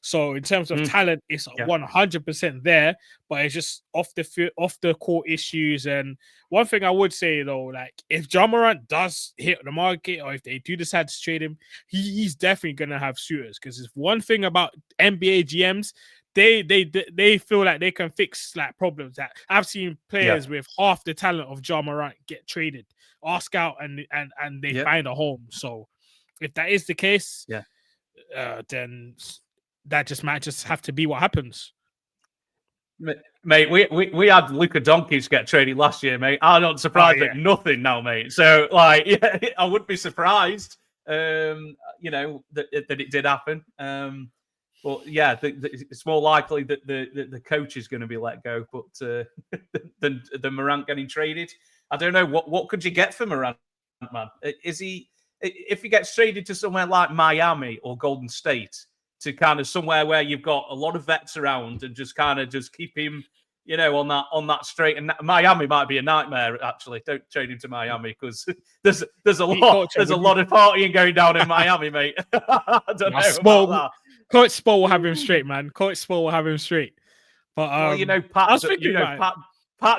So in terms of talent, it's 100% there, but it's just off the court issues. And one thing I would say though, like if Ja Morant does hit the market, or if they do decide to trade him, he's definitely gonna have suitors. Because it's one thing about NBA GMs, they feel like they can fix like problems. That I've seen players with half the talent of Ja Morant get traded, ask out, and they find a home. So if that is the case, then that might just have to be what happens. Mate, we had Luka Doncic get traded last year, mate. I'm not surprised at nothing now, mate. So, like, I wouldn't be surprised, that it did happen. But yeah, it's more likely that the coach is going to be let go, but than Morant getting traded. I don't know what could you get for Morant, man? Is he, if he gets traded to somewhere like Miami or Golden State, to kind of somewhere where you've got a lot of vets around and just kind of just keep him, on that straight. And Miami might be a nightmare. Actually, don't trade him to Miami because there's a lot of partying going down in Miami, mate. I don't know about that. Coach Spo will have him straight, man. Coach Spo will have him straight. But Pat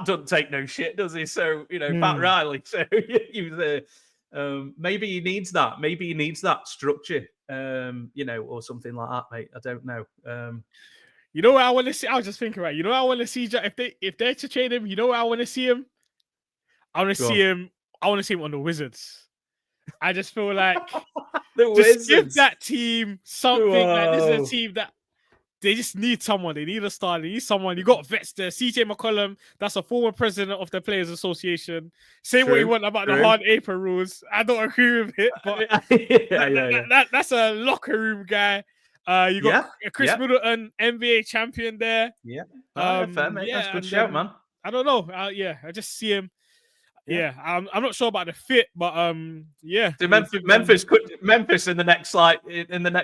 doesn't take no shit, does he? So Pat Riley. So maybe he needs that. Maybe he needs that structure. Or something like that, mate. I don't know. You know what I want to see? I was just thinking, right? You know what I want to see? If they're to trade him, you know what I want to see him? I want to see him on the Wizards. I just feel like just give that team something. Like this is a team that they just need someone. They need a star. They need someone. You got vets there. CJ McCollum, that's a former president of the Players Association. Say what you want about the hard apron rules. I don't agree with it, but that's a locker room guy. You got Chris Middleton, NBA champion there. Yeah, fair, mate. That's a good shout, man. I don't know. I just see him. Yeah, I'm not sure about the fit, but So Memphis in the next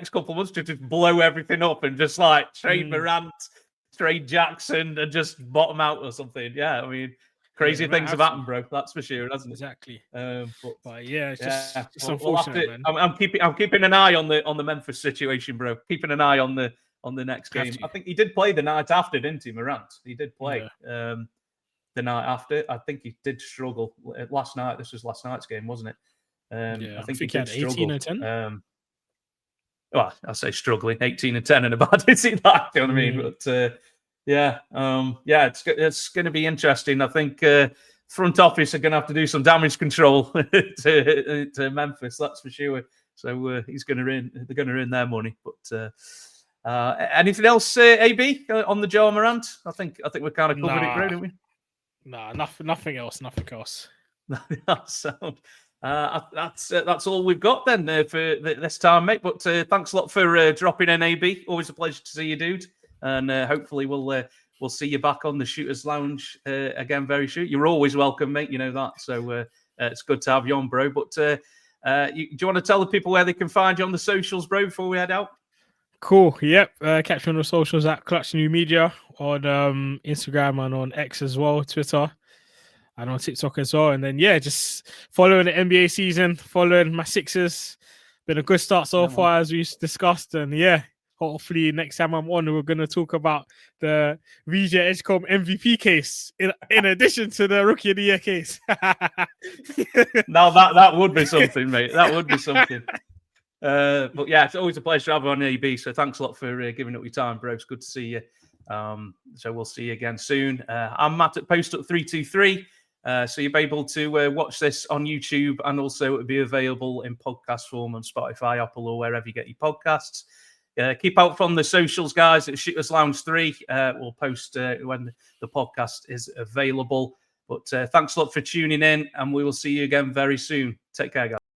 couple of months to just blow everything up and just like trade Morant, trade Jackson, and just bottom out or something. Yeah, I mean, crazy things have happened, bro. That's for sure, hasn't it? Exactly. But yeah, it's unfortunate, man. I'm keeping an eye on the Memphis situation, bro. Keeping an eye on the next game. I think he did play the night after, didn't he, Morant? He did play. Yeah. The night after, I think he did struggle last night. This was last night's game, wasn't it? I think he did struggle. 18 and 10. Well, I say struggling, 18 and 10 and about is it that? You know what I mean? But it's going to be interesting. I think front office are going to have to do some damage control to Memphis. That's for sure. So he's going to earn. They're going to earn their money. But anything else, AB, on the Ja Morant? I think we kind of covered it, great, didn't we? Nah, nothing else. So, that's all we've got then for this time, mate. But thanks a lot for dropping in, AB. Always a pleasure to see you, dude. And hopefully we'll see you back on the Shooters Lounge again very soon. You're always welcome, mate. You know that. So it's good to have you on, bro. But do you want to tell the people where they can find you on the socials, bro, before we head out? Cool. Yep. Catch me on the socials at Clutch New Media on Instagram and on X as well, Twitter, and on TikTok as well. And then just following the NBA season, following my Sixers. Been a good start so far, as we discussed. And hopefully next time I'm on, we're going to talk about the VJ Edgecombe MVP case in addition to the Rookie of the Year case. Now that would be something, mate. That would be something. But yeah, it's always a pleasure to have you on AB. So thanks a lot for giving up your time, bro. It's good to see you. So we'll see you again soon. I'm Matt at Postup323. So you'll be able to watch this on YouTube, and also it'll be available in podcast form on Spotify, Apple, or wherever you get your podcasts. Keep out from the socials, guys, at Shooters Lounge 3. We'll post when the podcast is available. But thanks a lot for tuning in, and we will see you again very soon. Take care, guys.